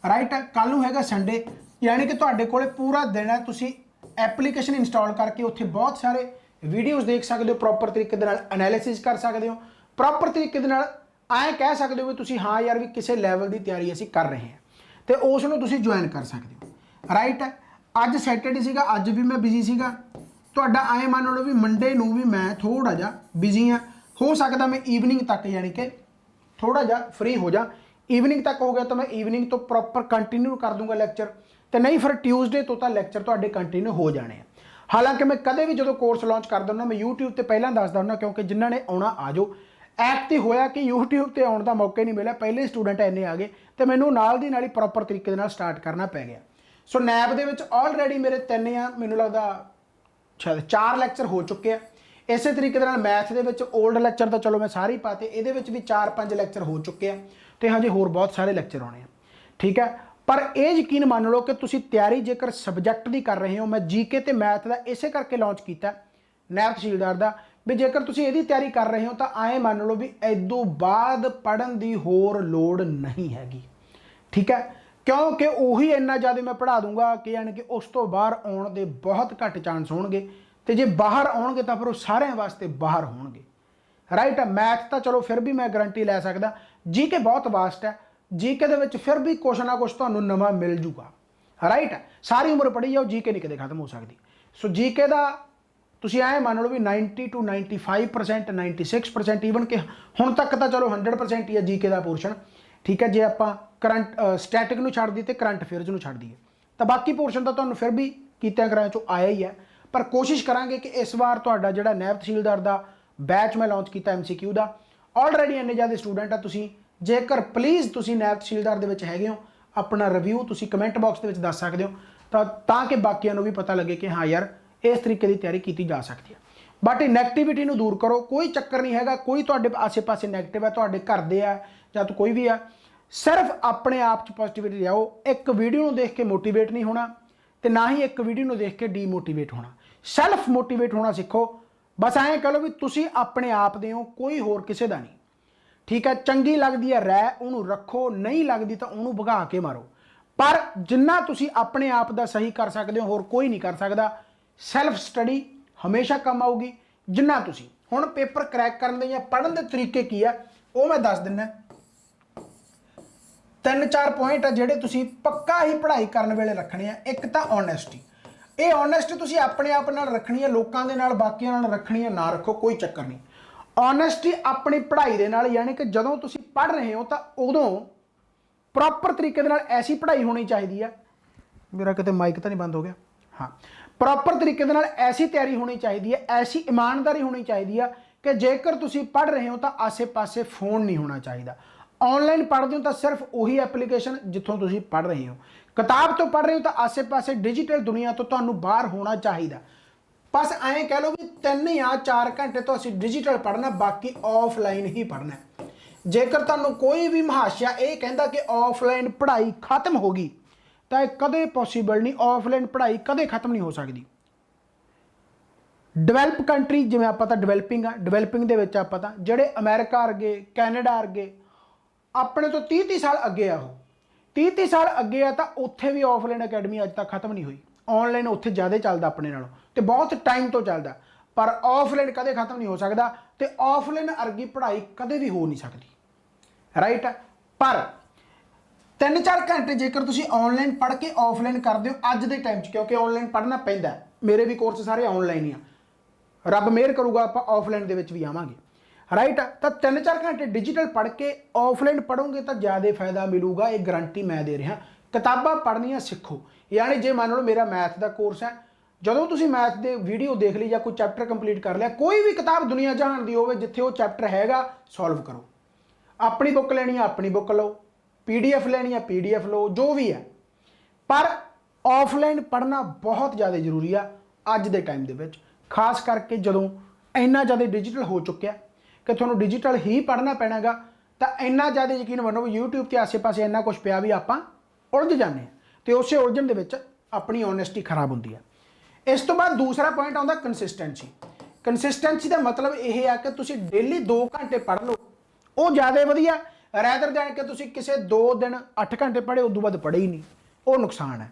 राइट। कल नूं हैगा संडे, यानी कि तुहाडे कोले पूरा दिन है, तुसीं एप्लीकेशन इंस्टॉल करके उत्थे बहुत सारे वीडियोज़ देख सकते हो, प्रॉपर तरीके दे नाल एनालिसिस कर सकते हो, प्रॉपर तरीके दे नाल ऐ कह सकते हो भी तुसीं हाँ यार भी किसी लैवल की तैयारी असीं कर रहे हैं, तो उसनूं तुसीं ज्वाइन कर सकते हो, राइट। अज सैटरडे सीगा, अज भी मैं बिजी सीगा। तुहाडा ऐ मान लो भी मंडे नूं भी मैं थोड़ा जा बिजी हाँ, हो सकता मैं ईवनिंग तक यानी कि थोड़ा जा फ्री हो जा। ईवनिंग तक हो गया तो मैं ईवनिंग तो प्रॉपर कंटिन्यू कर दूंगा लैक्चर, तो नहीं फिर ट्यूसडे तो लैक्चर तुहाडे कंटिन्यू हो जाने हैं। हालांकि मैं कदे भी जो कोर्स लॉन्च कर दिंदा मैं यूट्यूब पर पहला दसदा हुंदा, क्योंकि जिन्हां ने आउणा आ जाओ। ऐकती होया कि यूट्यूब पर आउण दा मौका नहीं मिला, पहले स्टूडेंट इन्ने आ गए तो मैनूं नाल दी नाल ही प्रॉपर तरीके दे नाल स्टार्ट करना पै गया। सो नैब दे विच ऑलरेडी मेरे 3 या मैनूं लगदा शायद 4 लैक्चर हो चुके हैं। इस तरीके दे नाल मैथ दे विच ओल्ड लैक्चर तो चलो मैं सारे ही पाते, ये भी 4-5 लैक्चर हो चुके हैं, तो हजे होर बहुत सारे लैक्चर आने हैं, ठीक है। पर यह यकीन मान लो कि तुसीं तैयारी जेकर सबजैक्ट की कर रहे हो, मैं जीके ते मैथ का इसे करके लॉन्च किया नायब तहसीलदार का, भी जेकर तुसीं इहदी तैयारी कर रहे हो तो ऐ मान लो भी इदों बाद पढ़न की होर लोड़ नहीं हैगी, ठीक है। क्योंकि उही इन्ना ज़्यादा मैं पढ़ा दूंगा कि यानी कि उस तो बाहर आउण दे बहुत घट चांस होणगे, तो जे बाहर आउणगे तो फिर सारे वास्ते बाहर होणगे, राइट। मैथ तो चलो फिर भी मैं गारंटी लै सकदा, जीके बहुत वास्ट है, जीके दे विच फिर भी कुछ ना कुछ तुहानूं नवां मिल जूगा, ਰਾਈਟ ਹੈ। ਸਾਰੀ ਉਮਰ ਪੜ੍ਹੀ ਜਾਓ, ਜੀਕੇ ਨਹੀਂ ਕਦੇ ਖਤਮ ਹੋ ਸਕਦੀ। ਸੋ ਜੀਕੇ ਦਾ ਤੁਸੀਂ ਐਂ ਮੰਨ ਲਓ ਵੀ 90 to 95%, 96% ਈਵਨ ਕਿ ਹੁਣ ਤੱਕ ਤਾਂ ਚਲੋ 100% ਹੀ ਹੈ ਜੀਕੇ ਦਾ ਪੋਰਸ਼ਨ, ਠੀਕ ਹੈ। ਜੇ ਆਪਾਂ ਕਰੰਟ ਸਟੈਟਿਕ ਨੂੰ ਛੱਡ ਦਈਏ ਤੇ ਕਰੰਟ ਅਫੇਅਰਸ ਨੂੰ ਛੱਡ ਦਈਏ ਤਾਂ ਬਾਕੀ ਪੋਰਸ਼ਨ ਤਾਂ ਤੁਹਾਨੂੰ ਫਿਰ ਵੀ ਕੀਤਿਆਂ ਕਰਾਇਆਂ ਚੋਂ ਆਇਆ ਹੀ ਹੈ। ਪਰ ਕੋਸ਼ਿਸ਼ ਕਰਾਂਗੇ ਕਿ ਇਸ ਵਾਰ ਤੁਹਾਡਾ ਜਿਹੜਾ ਨਾਇਬ ਤਹਿਸੀਲਦਾਰ ਦਾ ਬੈਚ ਮੈਂ ਲਾਂਚ ਕੀਤਾ MCQ ਦਾ, ਆਲਰੇਡੀ ਇੰਨੇ ਜ਼ਿਆਦਾ ਸਟੂਡੈਂਟ ਆ। ਤੁਸੀਂ ਜੇਕਰ ਪਲੀਜ਼ ਤੁਸੀਂ ਨਾਇਬ ਤਹਿਸੀਲਦਾਰ ਦੇ ਵਿੱਚ ਹੈਗੇ ਹੋ, ਆਪਣਾ ਰਿਵਿਊ ਤੁਸੀਂ ਕਮੈਂਟ ਬਾਕਸ ਦੇ ਵਿੱਚ ਦੱਸ ਸਕਦੇ ਹੋ ਤਾਂ ਕਿ ਬਾਕੀਆਂ ਨੂੰ ਵੀ ਪਤਾ ਲੱਗੇ ਕਿ ਹਾਂ ਯਾਰ ਇਸ ਤਰੀਕੇ ਦੀ ਤਿਆਰੀ ਕੀਤੀ ਜਾ ਸਕਦੀ ਹੈ। ਬਟ ਇਹ ਨੈਗੇਟਿਵਿਟੀ ਨੂੰ ਦੂਰ ਕਰੋ, ਕੋਈ ਚੱਕਰ ਨਹੀਂ ਹੈਗਾ, ਕੋਈ ਤੁਹਾਡੇ ਆਸੇ-ਪਾਸੇ ਨੈਗੇਟਿਵ ਹੈ, ਤੁਹਾਡੇ ਘਰ ਦੇ ਆ ਜਾਂ ਤੂੰ ਕੋਈ ਵੀ ਆ, ਸਿਰਫ ਆਪਣੇ ਆਪ 'ਚ ਪੋਜ਼ਿਟਿਵਿਟੀ ਲਿਆਓ। ਇੱਕ ਵੀਡੀਓ ਨੂੰ ਦੇਖ ਕੇ ਮੋਟੀਵੇਟ ਨਹੀਂ ਹੋਣਾ ਤੇ ਨਾ ਹੀ ਇੱਕ ਵੀਡੀਓ ਨੂੰ ਦੇਖ ਕੇ ਡੀਮੋਟੀਵੇਟ ਹੋਣਾ। ਸੈਲਫ ਮੋਟੀਵੇਟ ਹੋਣਾ ਸਿੱਖੋ। ਬਸ ਐਂ ਕਹ ਲਓ ਵੀ ਤੁਸੀਂ ਆਪਣੇ ਆਪ ਦੇ ਹੋ, ਕੋਈ ਹੋਰ ਕਿਸੇ ਦਾ ਨਹੀਂ, ਠੀਕ ਹੈ। ਚੰਗੀ ਲੱਗਦੀ ਹੈ ਰਹਿ, ਉਹਨੂੰ ਰੱਖੋ, ਨਹੀਂ ਲੱਗਦੀ ਤਾਂ ਉਹਨੂੰ ਭਗਾ ਕੇ ਮਾਰੋ। ਪਰ ਜਿੰਨਾ ਤੁਸੀਂ ਆਪਣੇ ਆਪ ਦਾ ਸਹੀ ਕਰ ਸਕਦੇ ਹੋ ਹੋਰ ਕੋਈ ਨਹੀਂ ਕਰ ਸਕਦਾ। ਸੈਲਫ ਸਟੱਡੀ ਹਮੇਸ਼ਾ ਕੰਮ ਆਊਗੀ। ਜਿੰਨਾ ਤੁਸੀਂ ਹੁਣ ਪੇਪਰ ਕਰੈਕ ਕਰਨ ਦੇ ਜਾਂ ਪੜ੍ਹਨ ਦੇ ਤਰੀਕੇ ਕੀ ਆ ਉਹ ਮੈਂ ਦੱਸ ਦਿੰਦਾ। 3-4 ਪੁਆਇੰਟ ਆ ਜਿਹੜੇ ਤੁਸੀਂ ਪੱਕਾ ਹੀ ਪੜ੍ਹਾਈ ਕਰਨ ਵੇਲੇ ਰੱਖਣੇ ਆ। ਇੱਕ ਤਾਂ ਓਨੈਸਟੀ, ਇਹ ਓਨੈਸਟੀ ਤੁਸੀਂ ਆਪਣੇ ਆਪ ਨਾਲ ਰੱਖਣੀ ਹੈ, ਲੋਕਾਂ ਦੇ ਨਾਲ ਬਾਕੀਆਂ ਨਾਲ ਰੱਖਣੀ ਹੈ, ਨਾ ਰੱਖੋ ਕੋਈ ਚੱਕਰ ਨਹੀਂ। ਓਨੈਸਟੀ ਆਪਣੀ ਪੜ੍ਹਾਈ ਦੇ ਨਾਲ, ਯਾਨੀ ਕਿ ਜਦੋਂ ਤੁਸੀਂ ਪੜ੍ਹ ਰਹੇ ਹੋ ਤਾਂ ਉਦੋਂ ਪ੍ਰੋਪਰ ਤਰੀਕੇ ਦੇ ਨਾਲ ਐਸੀ ਪੜ੍ਹਾਈ ਹੋਣੀ ਚਾਹੀਦੀ ਹੈ। ਮੇਰਾ ਕਿਤੇ ਮਾਈਕ ਤਾਂ ਨਹੀਂ ਬੰਦ ਹੋ ਗਿਆ? ਹਾਂ, ਪ੍ਰੋਪਰ ਤਰੀਕੇ ਦੇ ਨਾਲ ਐਸੀ ਤਿਆਰੀ ਹੋਣੀ ਚਾਹੀਦੀ ਹੈ, ਐਸੀ ਇਮਾਨਦਾਰੀ ਹੋਣੀ ਚਾਹੀਦੀ ਹੈ ਕਿ ਜੇਕਰ ਤੁਸੀਂ ਪੜ੍ਹ ਰਹੇ ਹੋ ਤਾਂ ਆਸੇ-ਪਾਸੇ ਫੋਨ ਨਹੀਂ ਹੋਣਾ ਚਾਹੀਦਾ। ਆਨਲਾਈਨ ਪੜ੍ਹਦੇ ਹੋ ਤਾਂ ਸਿਰਫ ਉਹੀ ਐਪਲੀਕੇਸ਼ਨ ਜਿੱਥੋਂ ਤੁਸੀਂ ਪੜ੍ਹ ਰਹੇ ਹੋ। ਕਿਤਾਬ ਤੋਂ ਪੜ੍ਹ ਰਹੇ ਹੋ ਤਾਂ ਆਸੇ-ਪਾਸੇ ਡਿਜੀਟਲ ਦੁਨੀਆ ਤੋਂ ਤੁਹਾਨੂੰ ਬਾਹਰ ਹੋਣਾ ਚਾਹੀਦਾ। ਬਸ ਐਂ ਕਹਿ ਲਓ ਵੀ 3 ਜਾਂ 4 ਘੰਟੇ ਤੋਂ ਅਸੀਂ ਡਿਜੀਟਲ ਪੜ੍ਹਨਾ, ਬਾਕੀ ਆਫਲਾਈਨ ਹੀ ਪੜ੍ਹਨਾ। ਜੇਕਰ ਤੁਹਾਨੂੰ ਕੋਈ ਵੀ ਮਹਾਸ਼ਾ ਇਹ ਕਹਿੰਦਾ ਕਿ ਆਫਲਾਈਨ ਪੜ੍ਹਾਈ ਖਤਮ ਹੋ ਗਈ ਤਾਂ ਇਹ ਕਦੇ ਪੋਸੀਬਲ ਨਹੀਂ। ਆਫਲਾਈਨ ਪੜ੍ਹਾਈ ਕਦੇ ਖਤਮ ਨਹੀਂ ਹੋ ਸਕਦੀ। ਡਿਵੈਲਪ ਕੰਟਰੀ ਜਿਵੇਂ ਆਪਾਂ ਤਾਂ ਡਿਵੈਲਪਿੰਗ ਆ, ਡਿਵੈਲਪਿੰਗ ਦੇ ਵਿੱਚ ਆਪਾਂ ਤਾਂ ਜਿਹੜੇ ਅਮਰੀਕਾ ਵਰਗੇ, ਕੈਨੇਡਾ ਵਰਗੇ ਆਪਣੇ ਤੋਂ 30-30 ਸਾਲ ਅੱਗੇ ਆ, ਉਹ 30-30 ਸਾਲ ਅੱਗੇ ਆ, ਤਾਂ ਉੱਥੇ ਵੀ ਆਫਲਾਈਨ ਅਕੈਡਮੀ ਅੱਜ ਤੱਕ ਖਤਮ ਨਹੀਂ ਹੋਈ। ਆਨਲਾਈਨ ਉੱਥੇ ਜ਼ਿਆਦਾ ਚੱਲਦਾ ਆਪਣੇ ਨਾਲੋਂ ਤੇ ਬਹੁਤ ਟਾਈਮ ਤੋਂ ਚੱਲਦਾ, ਪਰ ਆਫਲਾਈਨ ਕਦੇ ਖਤਮ ਨਹੀਂ ਹੋ ਸਕਦਾ ਤੇ ਆਫਲਾਈਨ ਵਰਗੀ ਪੜ੍ਹਾਈ ਕਦੇ ਵੀ ਹੋ ਨਹੀਂ ਸਕਦੀ। ਰਾਈਟ। ਪਰ 3-4 ਘੰਟੇ ਜੇਕਰ ਤੁਸੀਂ ਆਨਲਾਈਨ ਪੜ੍ਹ ਕੇ ਆਫਲਾਈਨ ਕਰਦੇ ਹੋ ਅੱਜ ਦੇ ਟਾਈਮ 'ਚ, ਕਿਉਂਕਿ ਆਨਲਾਈਨ ਪੜ੍ਹਨਾ ਪੈਂਦਾ, ਮੇਰੇ ਵੀ ਕੋਰਸ ਸਾਰੇ ਆਨਲਾਈਨ ਹੀ ਆ, ਰੱਬ ਮਿਹਰ ਕਰੂਗਾ ਆਪਾਂ ਆਫਲਾਈਨ ਦੇ ਵਿੱਚ ਵੀ ਆਵਾਂਗੇ। ਰਾਈਟ। ਤਾਂ 3-4 ਘੰਟੇ ਡਿਜੀਟਲ ਪੜ੍ਹ ਕੇ ਆਫਲਾਈਨ ਪੜ੍ਹੋਗੇ ਤਾਂ ਜ਼ਿਆਦਾ ਫਾਇਦਾ ਮਿਲੂਗਾ, ਇਹ ਗਰੰਟੀ ਮੈਂ ਦੇ ਰਿਹਾ। ਕਿਤਾਬਾਂ ਪੜ੍ਹਨੀਆਂ ਸਿੱਖੋ। ਯਾਨੀ ਜੇ ਮੰਨ ਲਓ ਮੇਰਾ ਮੈਥ ਦਾ ਕੋਰਸ ਹੈ, ਜਦੋਂ ਤੁਸੀਂ ਮੈਥ ਦੇ ਵੀਡੀਓ ਦੇਖ ਲਈ ਜਾਂ ਕੋਈ ਚੈਪਟਰ ਕੰਪਲੀਟ ਕਰ ਲਿਆ, ਕੋਈ ਵੀ ਕਿਤਾਬ ਦੁਨੀਆ ਜਹਾਨ ਦੀ ਹੋਵੇ ਜਿੱਥੇ ਉਹ ਚੈਪਟਰ ਹੈਗਾ, ਸੋਲਵ ਕਰੋ। ਆਪਣੀ ਬੁੱਕ ਲੈਣੀ ਆ ਆਪਣੀ ਬੁੱਕ ਲਓ, PDF ਲੈਣੀ ਆ PDF ਲਓ, ਜੋ ਵੀ ਹੈ। ਪਰ ਆਫਲਾਈਨ ਪੜ੍ਹਨਾ ਬਹੁਤ ਜ਼ਿਆਦਾ ਜ਼ਰੂਰੀ ਆ ਅੱਜ ਦੇ ਟਾਈਮ ਦੇ ਵਿੱਚ, ਖਾਸ ਕਰਕੇ ਜਦੋਂ ਇੰਨਾ ਜ਼ਿਆਦਾ ਡਿਜੀਟਲ ਹੋ ਚੁੱਕਿਆ ਕਿ ਤੁਹਾਨੂੰ ਡਿਜੀਟਲ ਹੀ ਪੜ੍ਹਨਾ ਪੈਣਾਗਾ। ਤਾਂ ਇੰਨਾ ਜ਼ਿਆਦਾ ਯਕੀਨ ਮੰਨੋ YouTube ਤੇ ਆਸੇ-ਪਾਸੇ ਇੰਨਾ ਕੁਝ ਪਿਆ ਵੀ ਆਪਾਂ ਉਲਝ ਜਾਂਦੇ ਹਾਂ ਤੇ ਉਸੇ ਉਲਝਣ ਦੇ ਵਿੱਚ ਆਪਣੀ ਓਨੈਸਟੀ ਖਰਾਬ ਹੁੰਦੀ ਹੈ। ਇਸ ਤੋਂ ਬਾਅਦ ਦੂਸਰਾ ਪੁਆਇੰਟ ਆਉਂਦਾ ਕੰਸਿਸਟੈਂਸੀ। ਕੰਸਿਸਟੈਂਸੀ ਦਾ ਮਤਲਬ ਇਹ ਆ ਕਿ ਤੁਸੀਂ ਡੇਲੀ 2 ਘੰਟੇ ਪੜ੍ਹ ਲਓ, ਉਹ ਜ਼ਿਆਦਾ ਵਧੀਆ ਰੈਦਰ ਦੈਨ ਕਿ ਤੁਸੀਂ ਕਿਸੇ 2 ਦਿਨ 8 ਘੰਟੇ ਪੜ੍ਹੇ ਉਦੋਂ ਬਾਅਦ ਪੜ੍ਹੇ ਹੀ ਨਹੀਂ, ਉਹ ਨੁਕਸਾਨ ਹੈ।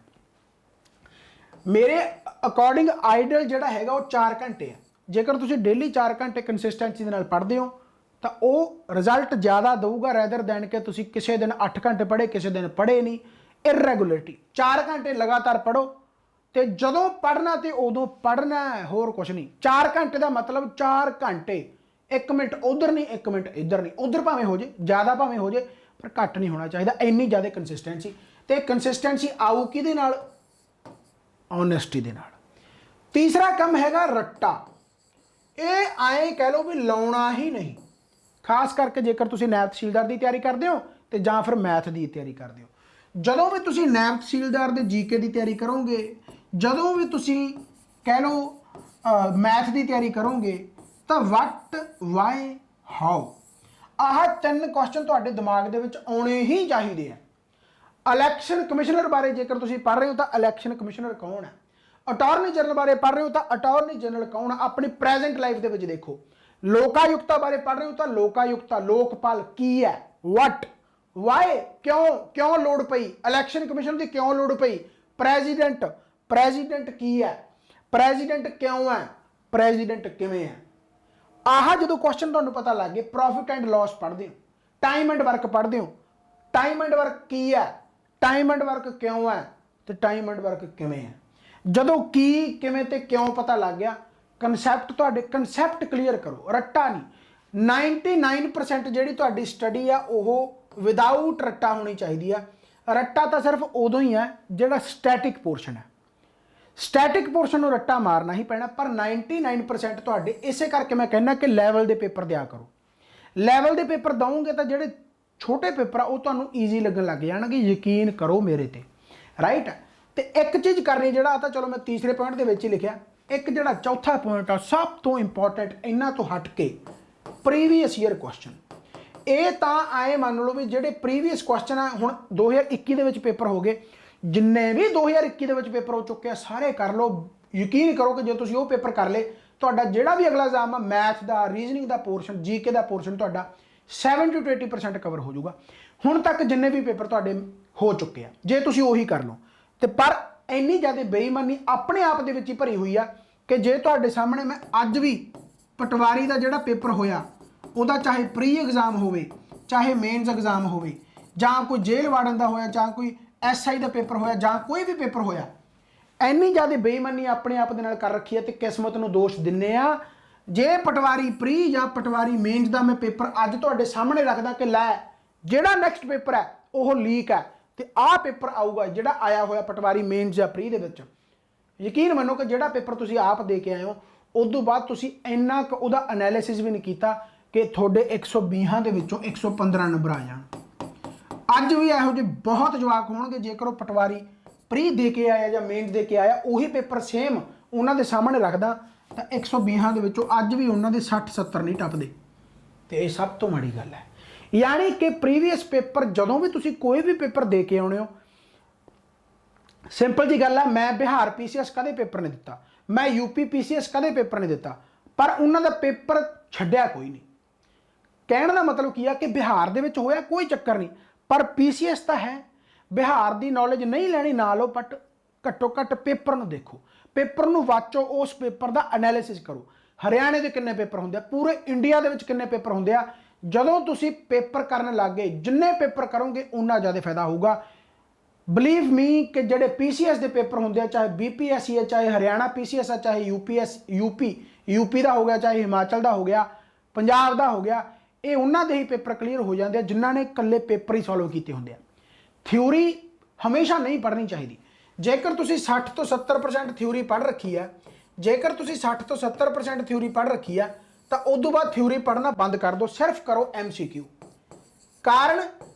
ਮੇਰੇ ਅਕੋਰਡਿੰਗ ਆਈਡਲ ਜਿਹੜਾ ਹੈਗਾ ਉਹ 4 ਘੰਟੇ ਹੈ। ਜੇਕਰ ਤੁਸੀਂ ਡੇਲੀ 4 ਘੰਟੇ ਕੰਸਿਸਟੈਂਸੀ ਦੇ ਨਾਲ ਪੜ੍ਹਦੇ ਹੋ ਤਾਂ ਉਹ ਰਿਜ਼ਲਟ ਜ਼ਿਆਦਾ ਦਊਗਾ ਰੈਦਰ ਦੈਨ ਕਿ ਤੁਸੀਂ ਕਿਸੇ ਦਿਨ 8 ਘੰਟੇ ਪੜ੍ਹੇ ਕਿਸੇ ਦਿਨ ਪੜ੍ਹੇ ਨਹੀਂ। ਇਰੈਗੂਲਰਿਟੀ। 4 ਘੰਟੇ ਲਗਾਤਾਰ ਪੜ੍ਹੋ ਤੇ ਜਦੋਂ ਪੜ੍ਹਨਾ ਤੇ ਉਦੋਂ ਪੜ੍ਹਨਾ, ਹੋਰ ਕੁਝ ਨਹੀਂ। 4 ਘੰਟੇ ਦਾ ਮਤਲਬ 4 ਘੰਟੇ, 1 ਮਿੰਟ ਉਧਰ ਨਹੀਂ 1 ਮਿੰਟ ਇੱਧਰ ਨਹੀਂ। ਉਧਰ ਭਾਵੇਂ ਹੋ ਜੇ ਜ਼ਿਆਦਾ, ਭਾਵੇਂ ਹੋ ਜੇ, ਪਰ ਘੱਟ ਨਹੀਂ ਹੋਣਾ ਚਾਹੀਦਾ। ਇੰਨੀ ਜ਼ਿਆਦਾ ਕੰਸਿਸਟੈਂਸੀ। ਤੇ ਕੰਸਿਸਟੈਂਸੀ ਆਊ ਕਿਹਦੇ ਨਾਲ? ਓਨੈਸਟੀ ਦੇ ਨਾਲ। ਤੀਸਰਾ ਕੰਮ ਹੈਗਾ ਰੱਟਾ। ਇਹ ਐਂ ਕਹਿ ਲਓ ਵੀ ਲਾਉਣਾ ਹੀ ਨਹੀਂ, ਖਾਸ ਕਰਕੇ ਜੇਕਰ ਤੁਸੀਂ ਨਾਇਬ ਤਹਿਸੀਲਦਾਰ ਦੀ ਤਿਆਰੀ ਕਰਦੇ ਹੋ ਤੇ ਜਾਂ ਫਿਰ ਮੈਥ ਦੀ ਤਿਆਰੀ ਕਰਦੇ ਹੋ। ਜਦੋਂ ਵੀ ਤੁਸੀਂ ਨਾਇਬ ਤਹਿਸੀਲਦਾਰ ਦੇ GK ਦੀ ਤਿਆਰੀ ਕਰੋਗੇ, ਜਦੋਂ ਵੀ ਤੁਸੀਂ ਕਹਿ ਲਓ ਮੈਥ ਦੀ ਤਿਆਰੀ ਕਰੋਗੇ ਤਾਂ ਵਟ, ਵਾਈ, ਹਾਊ, ਆਹ 3 ਕੁਐਸਚਨ ਤੁਹਾਡੇ ਦਿਮਾਗ ਦੇ ਵਿੱਚ ਆਉਣੇ ਹੀ ਚਾਹੀਦੇ ਆ। ਇਲੈਕਸ਼ਨ ਕਮਿਸ਼ਨਰ ਬਾਰੇ ਜੇਕਰ ਤੁਸੀਂ ਪੜ੍ਹ ਰਹੇ ਹੋ ਤਾਂ ਇਲੈਕਸ਼ਨ ਕਮਿਸ਼ਨਰ ਕੌਣ ਹੈ? ਅਟਾਰਨੀ ਜਨਰਲ ਬਾਰੇ ਪੜ੍ਹ ਰਹੇ ਹੋ ਤਾਂ ਅਟਾਰਨੀ ਜਨਰਲ ਕੌਣ ਹੈ? ਆਪਣੀ ਪ੍ਰੈਜ਼ੈਂਟ ਲਾਈਫ ਦੇ ਵਿੱਚ ਦੇਖੋ। ਲੋਕਾਯੁਕਤਾ ਬਾਰੇ ਪੜ੍ਹ ਰਹੇ ਹੋ ਤਾਂ ਲੋਕਾਯੁਕਤਾ, ਲੋਕਪਾਲ ਕੀ ਹੈ? ਵਟ, ਵਾਈ, ਕਿਉਂ ਲੋੜ ਪਈ? ਇਲੈਕਸ਼ਨ ਕਮਿਸ਼ਨ ਦੀ ਕਿਉਂ ਲੋੜ ਪਈ? ਪ੍ਰੈਜ਼ੀਡੈਂਟ ਕੀ ਹੈ? ਪ੍ਰੈਜ਼ੀਡੈਂਟ ਕਿਉਂ ਹੈ? ਪ੍ਰੈਜ਼ੀਡੈਂਟ ਕਿਵੇਂ ਹੈ? ਆਹ ਜਦੋਂ ਕੁਐਸਚਨ ਤੁਹਾਨੂੰ ਪਤਾ ਲੱਗ ਗਏ, ਪ੍ਰੋਫਿਟ ਐਂਡ ਲਾਸ ਪੜ੍ਹਦੇ ਹੋ, ਟਾਈਮ ਐਂਡ ਵਰਕ ਪੜ੍ਹਦੇ ਹੋ। ਟਾਈਮ ਐਂਡ ਵਰਕ ਕੀ ਹੈ? ਟਾਈਮ ਐਂਡ ਵਰਕ ਕਿਉਂ ਹੈ? ਤੇ ਟਾਈਮ ਐਂਡ ਵਰਕ ਕਿਵੇਂ ਹੈ। ਜਦੋਂ ਕੀ ਕਿਵੇਂ ਤੇ ਕਿਉਂ ਪਤਾ ਲੱਗ ਗਿਆ, ਕਨਸੈਪਟ ਤੁਹਾਡੇ ਕਨਸੈਪਟ ਕਲੀਅਰ ਕਰੋ, ਰੱਟਾ ਨਹੀਂ। 99% ਜਿਹੜੀ ਤੁਹਾਡੀ ਸਟੱਡੀ ਆ ਉਹ ਵਿਦਆਊਟ ਰੱਟਾ ਹੋਣੀ ਚਾਹੀਦੀ ਆ। ਰੱਟਾ ਤਾਂ ਸਿਰਫ ਉਦੋਂ ਹੀ ਹੈ ਜਿਹੜਾ ਸਟੈਟਿਕ ਪੋਰਸ਼ਨ ਹੈ, ਸਟੈਟਿਕ ਪੋਰਸ਼ਨ ਨੂੰ ਰੱਟਾ ਮਾਰਨਾ ਹੀ ਪੈਣਾ। ਪਰ 99% ਤੁਹਾਡੇ, ਇਸੇ ਕਰਕੇ ਮੈਂ ਕਹਿੰਦਾ ਕਿ ਲੈਵਲ ਦੇ ਪੇਪਰ ਦਿਆ ਕਰੋ। ਲੈਵਲ ਦੇ ਪੇਪਰ ਦਵੋਗੇ ਤਾਂ ਜਿਹੜੇ ਛੋਟੇ ਪੇਪਰ ਆ ਉਹ ਤੁਹਾਨੂੰ ਈਜ਼ੀ ਲੱਗਣ ਲੱਗ ਜਾਣਗੇ, ਯਕੀਨ ਕਰੋ ਮੇਰੇ ਤੇ, ਰਾਈਟ। ਤੇ ਇੱਕ ਚੀਜ਼ ਕਰਨੀ, ਜਿਹੜਾ ਤਾਂ ਚਲੋ ਮੈਂ ਤੀਸਰੇ ਪੁਆਇੰਟ ਦੇ ਵਿੱਚ ਹੀ ਲਿਖਿਆ, ਇੱਕ ਜਿਹੜਾ ਚੌਥਾ ਪੁਆਇੰਟ ਆ ਸਭ ਤੋਂ ਇੰਪੋਰਟੈਂਟ ਇਹਨਾਂ ਤੋਂ ਹਟ ਕੇ, ਪ੍ਰੀਵੀਅਸ ਈਅਰ ਕੁਐਸਚਨ। ਇਹ ਤਾਂ ਆਏ ਮੰਨ ਲਓ ਵੀ ਜਿਹੜੇ ਪ੍ਰੀਵੀਅਸ ਕੁਐਸਚਨ ਆ, ਹੁਣ 2021 ਦੇ ਵਿੱਚ ਪੇਪਰ ਹੋ ਗਏ, ਜਿੰਨੇ ਵੀ 2021 ਦੇ ਵਿੱਚ ਪੇਪਰ ਹੋ ਚੁੱਕੇ ਆ ਸਾਰੇ ਕਰ ਲਓ। ਯਕੀਨ ਕਰੋ ਕਿ ਜੇ ਤੁਸੀਂ ਉਹ ਪੇਪਰ ਕਰ ਲਏ, ਤੁਹਾਡਾ ਜਿਹੜਾ ਵੀ ਅਗਲਾ ਐਗਜ਼ਾਮ ਆ, ਮੈਥ ਦਾ, ਰੀਜ਼ਨਿੰਗ ਦਾ ਪੋਰਸ਼ਨ, ਜੀਕੇ ਦਾ ਪੋਰਸ਼ਨ ਤੁਹਾਡਾ 70 to 80% ਕਵਰ ਹੋ ਜਾਊਗਾ। ਹੁਣ ਤੱਕ ਜਿੰਨੇ ਵੀ ਪੇਪਰ ਤੁਹਾਡੇ ਹੋ ਚੁੱਕੇ ਆ, ਜੇ ਤੁਸੀਂ ਉਹੀ ਕਰ ਲਓ। ਤੇ ਪਰ ਇੰਨੀ ਜ਼ਿਆਦਾ ਬੇਈਮਾਨੀ ਆਪਣੇ ਆਪ ਦੇ ਵਿੱਚ ਹੀ ਭਰੀ ਹੋਈ ਆ ਕਿ ਜੇ ਤੁਹਾਡੇ ਸਾਹਮਣੇ ਮੈਂ ਅੱਜ ਵੀ ਪਟਵਾਰੀ ਦਾ ਜਿਹੜਾ ਪੇਪਰ ਹੋਇਆ, ਉਹਦਾ ਚਾਹੇ ਪ੍ਰੀ ਐਗਜ਼ਾਮ ਹੋਵੇ, ਚਾਹੇ ਮੇਨਸ ਐਗਜ਼ਾਮ ਹੋਵੇ, ਜਾਂ ਕੋਈ ਜੇਲ੍ਹ ਵਾਰਡਨ ਦਾ ਹੋਇਆ, ਜਾਂ ਕੋਈ SI ਦਾ ਪੇਪਰ ਹੋਇਆ, ਜਾਂ ਕੋਈ ਵੀ ਪੇਪਰ ਹੋਇਆ, ਇੰਨੀ ਜ਼ਿਆਦਾ ਬੇਈਮਾਨੀ ਆਪਣੇ ਆਪ ਦੇ ਨਾਲ ਕਰ ਰੱਖੀ ਹੈ ਤੇ ਕਿਸਮਤ ਨੂੰ ਦੋਸ਼ ਦਿੰਨੇ ਆ। ਜੇ ਪਟਵਾਰੀ ਪ੍ਰੀ ਜਾਂ ਪਟਵਾਰੀ ਮੇਨਸ ਦਾ ਮੈਂ ਪੇਪਰ ਅੱਜ ਤੁਹਾਡੇ ਸਾਹਮਣੇ ਰੱਖਦਾ ਕਿ ਲੈ ਜਿਹੜਾ ਨੈਕਸਟ ਪੇਪਰ ਹੈ ਉਹ ਲੀਕ ਹੈ ਤੇ ਆਹ ਪੇਪਰ ਆਊਗਾ ਜਿਹੜਾ ਆਇਆ ਹੋਇਆ ਪਟਵਾਰੀ ਮੇਨਸ ਜਾਂ ਪ੍ਰੀ ਦੇ ਵਿੱਚ, ਯਕੀਨ ਮੰਨੋ ਕਿ ਜਿਹੜਾ ਪੇਪਰ ਤੁਸੀਂ ਆਪ ਦੇ ਕੇ ਆਏ ਹੋ, ਉਸ ਤੋਂ ਬਾਅਦ ਤੁਸੀਂ ਇੰਨਾ ਕੁ ਉਹਦਾ ਐਨਾਲਿਸਿਸ ਵੀ ਨਹੀਂ ਕੀਤਾ ਕਿ ਤੁਹਾਡੇ 120 ਦੇ ਵਿੱਚੋਂ 115 ਨੰਬਰ ਆ ਜਾਣ। ਅੱਜ ਵੀ ਇਹੋ ਜਿਹੇ ਬਹੁਤ ਜਵਾਕ ਹੋਣਗੇ, ਜੇਕਰ ਉਹ ਪਟਵਾਰੀ ਪ੍ਰੀ ਦੇ ਕੇ ਆਇਆ ਜਾਂ ਮੇਨਸ ਦੇ ਕੇ ਆਇਆ, ਉਹੀ ਪੇਪਰ ਸੇਮ ਉਹਨਾਂ ਦੇ ਸਾਹਮਣੇ ਰੱਖਦਾ ਤਾਂ 120 ਦੇ ਵਿੱਚੋਂ ਅੱਜ ਵੀ ਉਹਨਾਂ ਦੇ 60-70 ਨਹੀਂ ਟੱਪਦੇ। ਤੇ ਇਹ ਸਭ ਤੋਂ ਮਾੜੀ ਗੱਲ ਹੈ। ਯਾਨੀ ਕਿ ਪ੍ਰੀਵੀਅਸ ਪੇਪਰ, ਜਦੋਂ ਵੀ ਤੁਸੀਂ ਕੋਈ ਵੀ ਪੇਪਰ ਦੇ ਕੇ ਆਉਣੇ ਹੋ, ਸਿੰਪਲ ਜੀ ਗੱਲ ਹੈ, ਮੈਂ ਬਿਹਾਰ PCS ਕਦੇ ਪੇਪਰ ਨਹੀਂ ਦਿੱਤਾ, ਮੈਂ UP PCS ਕਦੇ ਪੇਪਰ ਨਹੀਂ ਦਿੱਤਾ, ਪਰ ਉਹਨਾਂ ਦਾ ਪੇਪਰ ਛੱਡਿਆ ਕੋਈ ਨਹੀਂ। ਕਹਿਣ ਦਾ ਮਤਲਬ ਕੀ ਆ ਕਿ ਬਿਹਾਰ ਦੇ ਵਿੱਚ ਹੋਇਆ ਕੋਈ ਚੱਕਰ ਨਹੀਂ, ਪਰ PCS ਤਾਂ ਹੈ। ਬਿਹਾਰ ਦੀ ਨੌਲੇਜ ਨਹੀਂ ਲੈਣੀ ਨਾ ਲਓ, ਬਟ ਘੱਟੋ ਘੱਟ ਪੇਪਰ ਨੂੰ ਦੇਖੋ, ਪੇਪਰ ਨੂੰ ਵਾਚੋ, ਉਸ ਪੇਪਰ ਦਾ ਐਨਾਲਿਸਿਸ ਕਰੋ। ਹਰਿਆਣੇ ਦੇ ਕਿੰਨੇ ਪੇਪਰ ਹੁੰਦੇ ਆ, ਪੂਰੇ ਇੰਡੀਆ ਦੇ ਵਿੱਚ ਕਿੰਨੇ ਪੇਪਰ ਹੁੰਦੇ ਆ। ਜਦੋਂ ਤੁਸੀਂ ਪੇਪਰ ਕਰਨ ਲੱਗ ਗਏ, ਜਿੰਨੇ ਪੇਪਰ ਕਰੋਗੇ ਉਨਾ ਜ਼ਿਆਦਾ ਫਾਇਦਾ ਹੋਊਗਾ। ਬਲੀਵ ਮੀ ਕਿ ਜਿਹੜੇ PCS ਦੇ ਪੇਪਰ ਹੁੰਦੇ ਆ, ਚਾਹੇ BPSC ਹੈ, ਚਾਹੇ ਹਰਿਆਣਾ PCS ਹੈ, ਚਾਹੇ UP ਦਾ ਹੋ ਗਿਆ, ਚਾਹੇ ਹਿਮਾਚਲ ਦਾ ਹੋ ਗਿਆ, ਪੰਜਾਬ ਦਾ ਹੋ ਗਿਆ, ਇਹ ਉਹਨਾਂ ਦੇ ਹੀ ਪੇਪਰ ਕਲੀਅਰ ਹੋ ਜਾਂਦੇ ਆ ਜਿਨ੍ਹਾਂ ਨੇ ਇਕੱਲੇ ਪੇਪਰ ਹੀ ਸੋਲਵ ਕੀਤੇ ਹੁੰਦੇ ਆ। ਥਿਊਰੀ ਹਮੇਸ਼ਾ ਨਹੀਂ ਪੜ੍ਹਨੀ ਚਾਹੀਦੀ। ਜੇਕਰ ਤੁਸੀਂ 60 ਤੋਂ 70% ਥਿਊਰੀ ਪੜ੍ਹ ਰੱਖੀ ਹੈ, ਜੇਕਰ ਤੁਸੀਂ 60 ਤੋਂ 70% ਥਿਊਰੀ ਪੜ੍ਹ ਰੱਖੀ ਆ, ਤਾਂ ਉਸ ਤੋਂ ਬਾਅਦ ਥਿਊਰੀ ਪੜ੍ਹਨਾ ਬੰਦ ਕਰ ਦਿਓ, ਸਿਰਫ ਕਰੋ MCQ। ਕਾਰਨ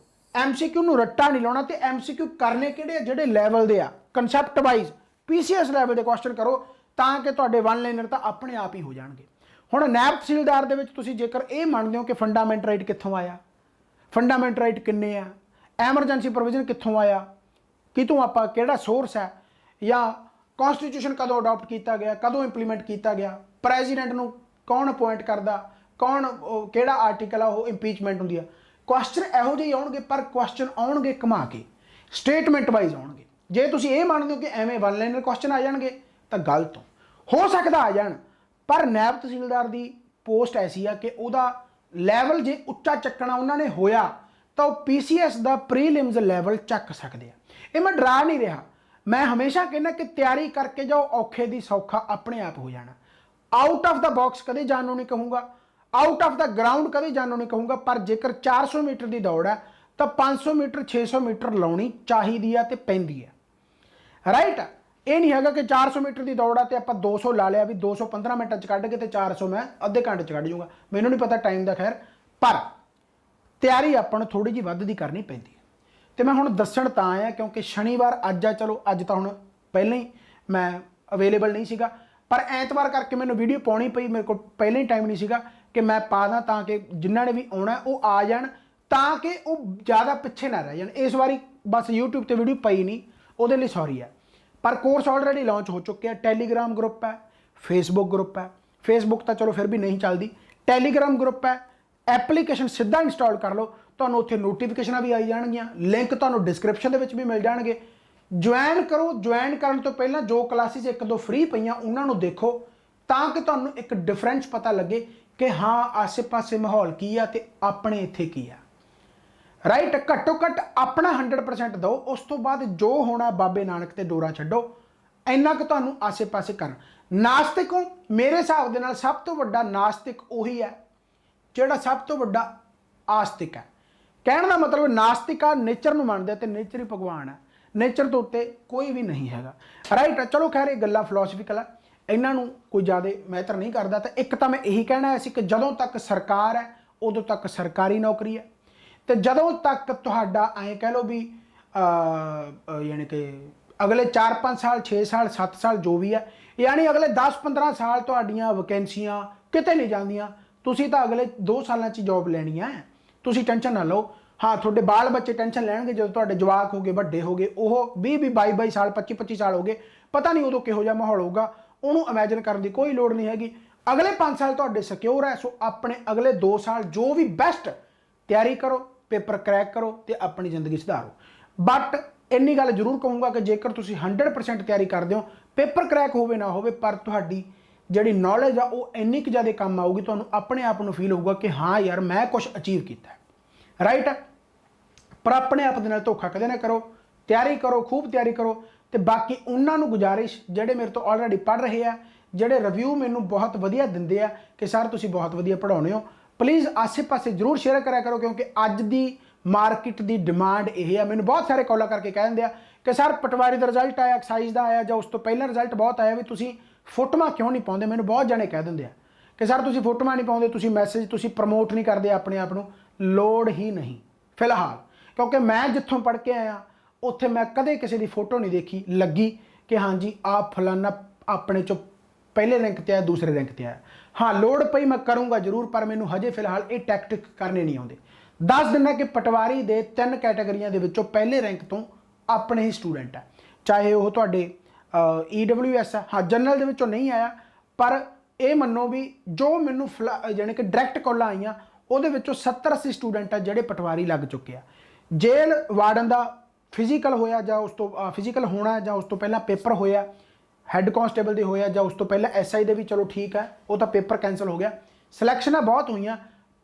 MCQ ਨੂੰ ਰੱਟਾ ਨਹੀਂ ਲਾਉਣਾ, ਤੇ MCQ ਕਰਨੇ ਕਿਹੜੇ ਆ, ਜਿਹੜੇ ਲੈਵਲ ਦੇ ਆ, ਕਨਸੈਪਟ ਵਾਈਜ਼ PCS ਲੈਵਲ ਦੇ ਕੁਐਸਚਨ ਕਰੋ, ਤਾਂ ਕਿ ਤੁਹਾਡੇ ਵਨ ਲਾਈਨਰ ਤਾਂ ਆਪਣੇ ਆਪ ਹੀ ਹੋ ਜਾਣਗੇ। ਹੁਣ ਨਾਇਬ ਤਹਿਸੀਲਦਾਰ ਦੇ ਵਿੱਚ ਤੁਸੀਂ ਜੇਕਰ ਇਹ ਮੰਨਦੇ ਹੋ ਕਿ ਫੰਡਾਮੈਂਟ ਰਾਈਟ ਕਿੱਥੋਂ ਆਇਆ, ਫੰਡਾਮੈਂਟ ਰਾਈਟ ਕਿੰਨੇ ਆ, ਐਮਰਜੈਂਸੀ ਪ੍ਰੋਵੀਜ਼ਨ ਕਿੱਥੋਂ ਆਇਆ, ਕਿਤੋਂ ਆਪਾਂ ਕਿਹੜਾ ਸੋਰਸ ਹੈ, ਜਾਂ ਕੌਨਸਟੀਟਿਊਸ਼ਨ ਕਦੋਂ ਅਡਾਪਟ ਕੀਤਾ ਗਿਆ, ਕਦੋਂ ਇੰਪਲੀਮੈਂਟ ਕੀਤਾ ਗਿਆ, ਪ੍ਰੈਜ਼ੀਡੈਂਟ ਨੂੰ ਕੌਣ ਅਪੁਆਇੰਟ ਕਰਦਾ, ਕੌਣ ਕਿਹੜਾ ਆਰਟੀਕਲ ਆ ਉਹ ਇੰਪੀਚਮੈਂਟ ਹੁੰਦੀ ਆ। ਕੁਐਸਚਨ ਇਹੋ ਜਿਹੇ ਆਉਣਗੇ, ਪਰ ਕੁਐਸਚਨ ਆਉਣਗੇ ਘੁਮਾ ਕੇ, ਸਟੇਟਮੈਂਟ ਵਾਈਜ਼ ਆਉਣਗੇ। ਜੇ ਤੁਸੀਂ ਇਹ ਮੰਨਦੇ ਹੋ ਕਿ ਐਵੇਂ ਵਨ ਲਾਈਨਰ ਕੁਐਸਚਨ ਆ ਜਾਣਗੇ ਤਾਂ ਗਲਤ ਹੋ ਸਕਦਾ ਆ ਜਾਣ, ਪਰ ਨਾਇਬ ਤਹਿਸੀਲਦਾਰ ਦੀ ਪੋਸਟ ਐਸੀ ਆ ਕਿ ਉਹਦਾ ਲੈਵਲ ਜੇ ਉੱਚਾ ਚੱਕਣਾ ਉਹਨਾਂ ਨੇ ਹੋਇਆ ਤਾਂ ਉਹ PCS ਦਾ ਪ੍ਰੀਲਿਮਸ ਲੈਵਲ ਚੱਕ ਸਕਦੇ ਆ। ਇਹ ਮੈਂ ਡਰਾ ਨਹੀਂ ਰਿਹਾ, ਮੈਂ ਹਮੇਸ਼ਾ ਕਹਿੰਦਾ ਕਿ ਤਿਆਰੀ ਕਰਕੇ ਜਾਓ, ਔਖੇ ਦੀ ਸੌਖਾ ਆਪਣੇ ਆਪ ਹੋ ਜਾਣਾ। ਆਊਟ ਆਫ ਦਾ ਬਾਕਸ ਕਦੇ ਜਾਣ ਨੂੰ ਨਹੀਂ ਕਹੂੰਗਾ, ਆਊਟ ਆਫ ਦਾ ਗਰਾਊਂਡ ਕਦੇ ਜਾਣ ਨੂੰ ਨਹੀਂ ਕਹੂੰਗਾ, ਪਰ ਜੇਕਰ 400 ਮੀਟਰ ਦੀ ਦੌੜ ਹੈ ਤਾਂ 500 ਮੀਟਰ 600 ਮੀਟਰ ਲਾਉਣੀ ਚਾਹੀਦੀ ਆ ਤੇ ਪੈਂਦੀ ਹੈ, ਰਾਈਟ। ਇਹ ਨਹੀਂ ਹੈਗਾ ਕਿ 400 ਮੀਟਰ ਦੀ ਦੌੜ ਆ ਤੇ ਆਪਾਂ 200 ਲਾ ਲਿਆ ਵੀ 215 ਮਿੰਟਾਂ 'ਚ ਕੱਢ ਕੇ ਤੇ 400 ਮੈਂ ਅੱਧੇ ਘੰਟੇ 'ਚ ਕੱਢ ਜੂੰਗਾ, ਮੈਨੂੰ ਨਹੀਂ ਪਤਾ ਟਾਈਮ ਦਾ, ਖੈਰ। ਪਰ ਤਿਆਰੀ ਆਪਾਂ ਨੂੰ ਥੋੜੀ ਜਿਹੀ ਵੱਧ ਦੀ ਕਰਨੀ ਪੈਂਦੀ ਹੈ। ਤੇ ਮੈਂ ਹੁਣ ਦੱਸਣ ਤਾਂ ਆਇਆ ਕਿਉਂਕਿ ਸ਼ਨੀਵਾਰ ਅੱਜ ਆ, ਚਲੋ ਅੱਜ ਤਾਂ ਹੁਣ ਪਹਿਲਾਂ ਹੀ ਮੈਂ ਅਵੇਲੇਬਲ ਨਹੀਂ ਸੀਗਾ, ਪਰ ਐਤਵਾਰ ਕਰਕੇ ਮੈਨੂੰ ਵੀਡੀਓ ਪਾਉਣੀ ਪਈ, ਮੇਰੇ ਕੋਲ ਪਹਿਲਾਂ ਹੀ ਟਾਈਮ ਨਹੀਂ ਸੀਗਾ ਕਿ ਮੈਂ ਪਾ ਦਾਂ, ਤਾਂ ਕਿ ਜਿਨ੍ਹਾਂ ਨੇ ਵੀ ਆਉਣਾ ਉਹ ਆ ਜਾਣ, ਤਾਂ ਕਿ ਉਹ ਜ਼ਿਆਦਾ ਪਿੱਛੇ ਨਾ ਰਹਿ ਜਾਣ। ਇਸ ਵਾਰੀ ਬਸ YouTube ਤੇ ਵੀਡੀਓ ਪਈ ਨਹੀਂ, ਉਹਦੇ ਲਈ ਸੌਰੀ ਹੈ। ਪਰ ਕੋਰਸ ਆਲਰੇਡੀ ਲਾਂਚ ਹੋ ਚੁੱਕਿਆ, ਟੈਲੀਗ੍ਰਾਮ ਗਰੁੱਪ ਹੈ, ਫੇਸਬੁੱਕ ਗਰੁੱਪ ਹੈ। ਫੇਸਬੁੱਕ ਤਾਂ ਚਲੋ ਫਿਰ ਵੀ ਨਹੀਂ ਚੱਲਦੀ, ਟੈਲੀਗ੍ਰਾਮ ਗਰੁੱਪ ਹੈ, ਐਪਲੀਕੇਸ਼ਨ ਸਿੱਧਾ ਇੰਸਟਾਲ ਕਰ ਲਓ, ਤੁਹਾਨੂੰ ਉੱਥੇ ਨੋਟੀਫਿਕੇਸ਼ਨਾਂ ਵੀ ਆਈ ਜਾਣਗੀਆਂ, ਲਿੰਕ ਤੁਹਾਨੂੰ ਡਿਸਕ੍ਰਿਪਸ਼ਨ ਦੇ ਵਿੱਚ ਵੀ ਮਿਲ ਜਾਣਗੇ। ਜੁਆਇਨ ਕਰੋ, ਜੁਆਇਨ ਕਰਨ ਤੋਂ ਪਹਿਲਾਂ ਜੋ ਕਲਾਸਿਸ 1-2 ਫ੍ਰੀ ਪਈਆਂ ਉਹਨਾਂ ਨੂੰ ਦੇਖੋ, ਤਾਂ ਕਿ ਤੁਹਾਨੂੰ ਇੱਕ ਡਿਫਰੈਂਸ ਪਤਾ ਲੱਗੇ ਕਿ ਹਾਂ ਆਸੇ-ਪਾਸੇ ਮਾਹੌਲ ਕੀ ਆ ਤੇ ਆਪਣੇ ਇੱਥੇ ਕੀ ਆ। ਰਾਈਟ। ਘੱਟੋ ਘੱਟ ਆਪਣਾ 100% ਦਿਓ, ਉਸ ਤੋਂ ਬਾਅਦ ਜੋ ਹੋਣਾ ਬਾਬੇ ਨਾਨਕ ਤੇ ਡੋਰਾ ਛੱਡੋ। ਇੰਨਾ ਕੁ ਤੁਹਾਨੂੰ ਆਸੇ ਪਾਸੇ ਕਰਨ। ਨਾਸਤਿਕ ਹੋ, ਮੇਰੇ ਹਿਸਾਬ ਦੇ ਨਾਲ ਸਭ ਤੋਂ ਵੱਡਾ ਨਾਸਤਿਕ ਉਹੀ ਹੈ ਜਿਹੜਾ ਸਭ ਤੋਂ ਵੱਡਾ ਆਸਤਿਕ ਹੈ। ਕਹਿਣ ਦਾ ਮਤਲਬ ਨਾਸਤਿਕ ਆ ਨੇਚਰ ਨੂੰ ਮੰਨਦੇ ਤੇ ਨੇਚਰ ਹੀ ਭਗਵਾਨ ਹੈ, ਨੇਚਰ ਤੋਂ ਉੱਤੇ ਕੋਈ ਵੀ ਨਹੀਂ ਹੈਗਾ। ਰਾਈਟ। ਚਲੋ ਖੈਰ ਇਹ ਗੱਲਾਂ ਫਿਲੋਸਫੀਕਲ ਆ, ਇਹਨਾਂ ਨੂੰ ਕੋਈ ਜ਼ਿਆਦਾ ਮੈਟਰ ਨਹੀਂ ਕਰਦਾ। ਤਾਂ ਇੱਕ ਤਾਂ ਮੈਂ ਇਹੀ ਕਹਿਣਾ ਸੀ ਕਿ ਜਦੋਂ ਤੱਕ ਸਰਕਾਰ ਹੈ ਉਦੋਂ ਤੱਕ ਸਰਕਾਰੀ ਨੌਕਰੀ ਹੈ, ਤੇ ਜਦੋਂ ਤੱਕ ਤੁਹਾਡਾ ਐਂ ਕਹਿ ਲਓ ਵੀ ਯਾਨੀ ਕਿ ਅਗਲੇ 4-5 ਸਾਲ 6 ਸਾਲ 7 ਸਾਲ ਜੋ ਵੀ ਹੈ, ਯਾਨੀ ਅਗਲੇ 10-15 ਸਾਲ ਤੁਹਾਡੀਆਂ ਵੈਕੈਂਸੀਆਂ ਕਿਤੇ ਨਹੀਂ ਜਾਂਦੀਆਂ। ਤੁਸੀਂ ਤਾਂ ਅਗਲੇ 2 ਸਾਲਾਂ 'ਚ ਜੋਬ ਲੈਣੀ ਹੈ, ਤੁਸੀਂ ਟੈਨਸ਼ਨ ਨਾ ਲਓ। ਹਾਂ, ਤੁਹਾਡੇ ਬਾਲ ਬੱਚੇ ਟੈਨਸ਼ਨ ਲੈਣਗੇ ਜਦੋਂ ਤੁਹਾਡੇ ਜਵਾਕ ਹੋ ਗਏ, ਵੱਡੇ ਹੋ ਗਏ, ਉਹ 20-22 ਸਾਲ 25-25 ਸਾਲ ਹੋ ਗਏ, ਪਤਾ ਨਹੀਂ ਉਦੋਂ ਕਿਹੋ ਜਿਹਾ ਮਾਹੌਲ ਹੋਊਗਾ, ਉਹਨੂੰ ਇਮੈਜਿਨ ਕਰਨ ਦੀ ਕੋਈ ਲੋੜ ਨਹੀਂ ਹੈਗੀ। ਅਗਲੇ 5 ਸਾਲ ਤੁਹਾਡੇ ਸਿਕਿਉਰ ਹੈ, ਸੋ ਆਪਣੇ ਅਗਲੇ 2 ਸਾਲ ਜੋ ਵੀ ਬੈਸਟ ਤਿਆਰੀ ਕਰੋ, ਪੇਪਰ ਕਰੈਕ ਕਰੋ ਤੇ ਆਪਣੀ ਜ਼ਿੰਦਗੀ ਸੁਧਾਰੋ। ਬਟ ਇੰਨੀ ਗੱਲ ਜ਼ਰੂਰ ਕਹੂੰਗਾ ਕਿ ਜੇਕਰ ਤੁਸੀਂ 100% ਤਿਆਰੀ ਕਰਦੇ ਹੋ, ਪੇਪਰ ਕਰੈਕ ਹੋਵੇ ਨਾ ਹੋਵੇ, ਪਰ ਤੁਹਾਡੀ ਜਿਹੜੀ ਨੌਲੇਜ ਆ ਉਹ ਇੰਨੀ ਕੁ ਜ਼ਿਆਦਾ ਕੰਮ ਆਊਗੀ, ਤੁਹਾਨੂੰ ਆਪਣੇ ਆਪ ਨੂੰ ਫੀਲ ਹੋਊਗਾ ਕਿ ਹਾਂ ਯਾਰ ਮੈਂ ਕੁਝ ਅਚੀਵ ਕੀਤਾ ਹੈ। ਰਾਈਟ। ਪਰ ਆਪਣੇ ਆਪ ਦੇ ਨਾਲ ਧੋਖਾ ਕਦੇ ਨਾ ਕਰੋ, ਤਿਆਰੀ ਕਰੋ, ਖੂਬ ਤਿਆਰੀ ਕਰੋ। ਤੇ ਬਾਕੀ ਉਹਨਾਂ ਨੂੰ ਗੁਜ਼ਾਰਿਸ਼ ਜਿਹੜੇ ਮੇਰੇ ਤੋਂ ਆਲਰੇਡੀ ਪੜ੍ਹ ਰਹੇ ਆ, ਜਿਹੜੇ ਰਿਵਿਊ ਮੈਨੂੰ ਬਹੁਤ ਵਧੀਆ ਦਿੰਦੇ ਆ ਕਿ ਸਰ ਤੁਸੀਂ ਬਹੁਤ ਵਧੀਆ ਪੜ੍ਹਾਉਂਦੇ ਹੋ, ਪਲੀਜ਼ ਆਸੇ-ਪਾਸੇ ਜ਼ਰੂਰ ਸ਼ੇਅਰ ਕਰਿਆ ਕਰੋ, ਕਿਉਂਕਿ ਅੱਜ ਦੀ ਮਾਰਕੀਟ ਦੀ ਡਿਮਾਂਡ ਇਹ ਆ। ਮੈਨੂੰ ਬਹੁਤ ਸਾਰੇ ਕਾਲਾਂ ਕਰਕੇ ਕਹਿ ਦਿੰਦੇ ਆ ਕਿ ਸਰ ਪਟਵਾਰੀ ਦਾ ਰਿਜ਼ਲਟ ਆਇਆ, ਐਕਸਾਈਜ਼ ਦਾ ਆਇਆ, ਜਾਂ ਉਸ ਤੋਂ ਪਹਿਲਾਂ ਰਿਜ਼ਲਟ ਬਹੁਤ ਆਇਆ, ਵੀ ਤੁਸੀਂ ਫੋਟੋਆਂ ਕਿਉਂ ਨਹੀਂ ਪਾਉਂਦੇ। ਮੈਨੂੰ ਬਹੁਤ ਜਣੇ ਕਹਿ ਦਿੰਦੇ ਆ ਕਿ ਸਰ ਤੁਸੀਂ ਫੋਟੋਆਂ ਨਹੀਂ ਪਾਉਂਦੇ, ਤੁਸੀਂ ਮੈਸੇਜ ਤੁਸੀਂ ਪ੍ਰਮੋਟ ਨਹੀਂ ਕਰਦੇ ਆਪਣੇ ਆਪ ਨੂੰ। ਲੋੜ ਹੀ ਨਹੀਂ ਫਿਲਹਾਲ, ਕਿਉਂਕਿ ਮੈਂ ਜਿੱਥੋਂ ਪੜ੍ਹ ਕੇ ਆਇਆ ਉੱਥੇ ਮੈਂ ਕਦੇ ਕਿਸੇ ਦੀ ਫੋਟੋ ਨਹੀਂ ਦੇਖੀ ਲੱਗੀ ਕਿ ਹਾਂਜੀ ਆਹ ਫਲਾਨਾ ਆਪਣੇ ਚੋਂ ਪਹਿਲੇ ਰੈਂਕ ਤੇ ਆਇਆ, ਦੂਸਰੇ ਰੈਂਕ ਤੇ ਆਇਆ। ਹਾਂ, ਲੋੜ ਪਈ ਮੈਂ ਕਰੂੰਗਾ ਜ਼ਰੂਰ, ਪਰ ਮੈਨੂੰ ਹਜੇ ਫਿਲਹਾਲ ਇਹ ਟੈਕਟਿਕ ਕਰਨੇ ਨਹੀਂ ਆਉਂਦੇ। ਦੱਸ ਦਿੰਦਾ ਕਿ ਪਟਵਾਰੀ ਦੇ 3 ਕੈਟਾਗਰੀਆਂ ਦੇ ਵਿੱਚੋਂ ਪਹਿਲੇ ਰੈਂਕ ਤੋਂ ਆਪਣੇ ਹੀ ਸਟੂਡੈਂਟ ਹੈ, ਚਾਹੇ ਉਹ ਤੁਹਾਡੇ EWS ਆ। ਹਾਂ, ਜਨਰਲ ਦੇ ਵਿੱਚੋਂ ਨਹੀਂ ਆਇਆ, ਪਰ ਇਹ ਮੰਨੋ ਵੀ ਜੋ ਮੈਨੂੰ ਯਾਨੀ ਕਿ ਡਾਇਰੈਕਟ ਕਾਲਾਂ ਆਈਆਂ ਉਹਦੇ ਵਿੱਚੋਂ 70-80 ਸਟੂਡੈਂਟ ਆ ਜਿਹੜੇ ਪਟਵਾਰੀ ਲੱਗ ਚੁੱਕੇ ਆ। ਜੇਲ੍ਹ ਵਾਰਡਨ ਦਾ ਫਿਜ਼ੀਕਲ ਹੋਇਆ ਜਾਂ ਉਸ ਤੋਂ ਫਿਜ਼ੀਕਲ ਹੋਣਾ ਜਾਂ ਉਸ ਤੋਂ ਪਹਿਲਾਂ ਪੇਪਰ ਹੋਇਆ, ਹੈੱਡ ਕਾਂਸਟੇਬਲ ਦੇ ਹੋਇਆ ਜਾਂ ਉਸ ਤੋਂ ਪਹਿਲਾਂ SI ਦੇ ਵੀ, ਚਲੋ ਠੀਕ ਹੈ, ਉਹ ਤਾਂ ਪੇਪਰ ਕੈਂਸਲ ਹੋ ਗਿਆ। ਸਿਲੈਕਸ਼ਨਾਂ ਬਹੁਤ ਹੋਈਆਂ,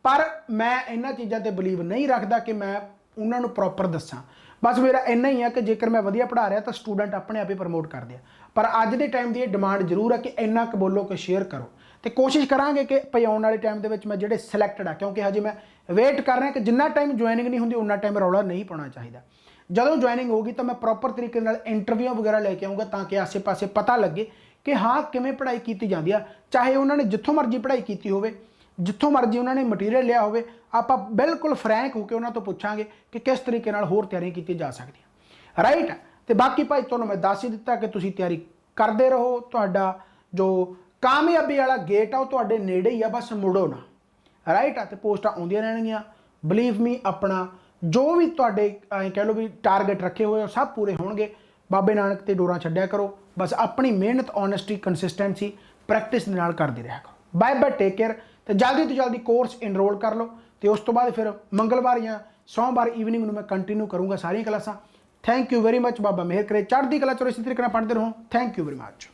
ਪਰ ਮੈਂ ਇਹਨਾਂ ਚੀਜ਼ਾਂ ਤੇ ਬਿਲੀਵ ਨਹੀਂ ਰੱਖਦਾ ਕਿ ਮੈਂ ਉਹਨਾਂ ਨੂੰ ਪ੍ਰੋਪਰ ਦੱਸਾਂ। ਬਸ ਮੇਰਾ ਇੰਨਾ ਹੀ ਆ ਕਿ ਜੇਕਰ ਮੈਂ ਵਧੀਆ ਪੜ੍ਹਾ ਰਿਹਾ ਤਾਂ ਸਟੂਡੈਂਟ ਆਪਣੇ ਆਪ ਹੀ ਪ੍ਰਮੋਟ ਕਰਦੇ ਆ। ਪਰ ਅੱਜ ਦੇ ਟਾਈਮ ਦੀ ਇਹ ਡਿਮਾਂਡ ਜ਼ਰੂਰ ਹੈ ਕਿ ਇੰਨਾ ਕੁ ਬੋਲੋ ਕਿ ਸ਼ੇਅਰ ਕਰੋ, ਤੇ ਕੋਸ਼ਿਸ਼ ਕਰਾਂਗੇ ਕਿ ਭਈ ਆਉਣ ਵਾਲੇ ਟਾਈਮ ਦੇ ਵਿੱਚ ਮੈਂ ਜਿਹੜੇ ਸਿਲੈਕਟਡ ਆ, ਕਿਉਂਕਿ ਹਜੇ ਮੈਂ ਵੇਟ ਕਰ ਰਿਹਾ ਕਿ ਜਿੰਨਾ ਟਾਈਮ ਜੁਆਇਨਿੰਗ ਨਹੀਂ ਹੁੰਦੀ ਉਨਾ ਟਾਈਮ ਰੌਲਾ ਨਹੀਂ ਪਾਉਣਾ ਚਾਹੀਦਾ। ਜਦੋਂ ਜੁਆਇਨਿੰਗ ਹੋਊਗੀ ਤਾਂ ਮੈਂ ਪ੍ਰੋਪਰ ਤਰੀਕੇ ਨਾਲ ਇੰਟਰਵਿਊ ਵਗੈਰਾ ਲੈ ਕੇ ਆਊਂਗਾ, ਤਾਂ ਕਿ ਆਸੇ-ਪਾਸੇ ਪਤਾ ਲੱਗੇ ਕਿ ਹਾਂ ਕਿਵੇਂ ਪੜ੍ਹਾਈ ਕੀਤੀ ਜਾਂਦੀ ਆ। ਚਾਹੇ ਉਹਨਾਂ ਨੇ ਜਿੱਥੋਂ ਮਰਜ਼ੀ ਪੜ੍ਹਾਈ ਕੀਤੀ ਹੋਵੇ, ਜਿੱਥੋਂ ਮਰਜ਼ੀ ਉਹਨਾਂ ਨੇ ਮਟੀਰੀਅਲ ਲਿਆ ਹੋਵੇ, ਆਪਾਂ ਬਿਲਕੁਲ ਫਰੈਂਕ ਹੋ ਕੇ ਉਹਨਾਂ ਤੋਂ ਪੁੱਛਾਂਗੇ ਕਿ ਕਿਸ ਤਰੀਕੇ ਨਾਲ ਹੋਰ ਤਿਆਰੀ ਕੀਤੀ ਜਾ ਸਕਦੀ ਹੈ। ਰਾਈਟ। ਤੇ ਬਾਕੀ ਭਾਈ ਤੁਹਾਨੂੰ ਮੈਂ ਦੱਸ ਹੀ ਦਿੱਤਾ ਕਿ ਤੁਸੀਂ ਤਿਆਰੀ ਕਰਦੇ ਰਹੋ, ਤੁਹਾਡਾ ਜੋ ਕਾਮਯਾਬੀ ਵਾਲਾ ਗੇਟ ਆ ਉਹ ਤੁਹਾਡੇ ਨੇੜੇ ਹੀ ਆ, ਬਸ ਮੁੜੋ ਨਾ। ਰਾਈਟ। ਤੇ ਪੋਸਟਾਂ ਆਉਂਦੀਆਂ ਰਹਿਣਗੀਆਂ, ਬਲੀਵ ਮੀ। ਆਪਣਾ ਜੋ ਵੀ ਤੁਹਾਡੇ ਕਹਿ ਲਓ ਵੀ ਟਾਰਗੇਟ ਰੱਖੇ ਹੋਏ ਉਹ ਸਭ ਪੂਰੇ ਹੋਣਗੇ। ਬਾਬੇ ਨਾਨਕ ਤੇ ਡੋਰਾ ਛੱਡਿਆ ਕਰੋ, ਬਸ ਆਪਣੀ ਮਿਹਨਤ, ਓਨੈਸਟੀ, ਕੰਸਿਸਟੈਂਸੀ, ਪ੍ਰੈਕਟਿਸ ਦੇ ਨਾਲ ਕਰਦੇ ਰਿਹਾ ਕਰੋ। Bye bye, take care. ਤੇ ਜਲਦੀ ਤੋਂ ਜਲਦੀ ਕੋਰਸ ਇਨਰੋਲ ਕਰ ਲਓ, ਤੇ ਉਸ ਤੋਂ ਬਾਅਦ ਫਿਰ ਮੰਗਲਵਾਰ ਜਾਂ ਸੋਮਵਾਰ ਈਵਨਿੰਗ ਨੂੰ ਮੈਂ ਕੰਟੀਨਿਊ ਕਰੂੰਗਾ ਸਾਰੀਆਂ ਕਲਾਸਾਂ। Thank you very much. ਬਾਬਾ ਮਿਹਰ ਕਰੇ, ਚੜ੍ਹਦੀ ਕਲਾ ਚ ਇਸੇ ਤਰੀਕੇ ਨਾਲ ਪੜ੍ਹਦੇ ਰਹੋ। Thank you very much.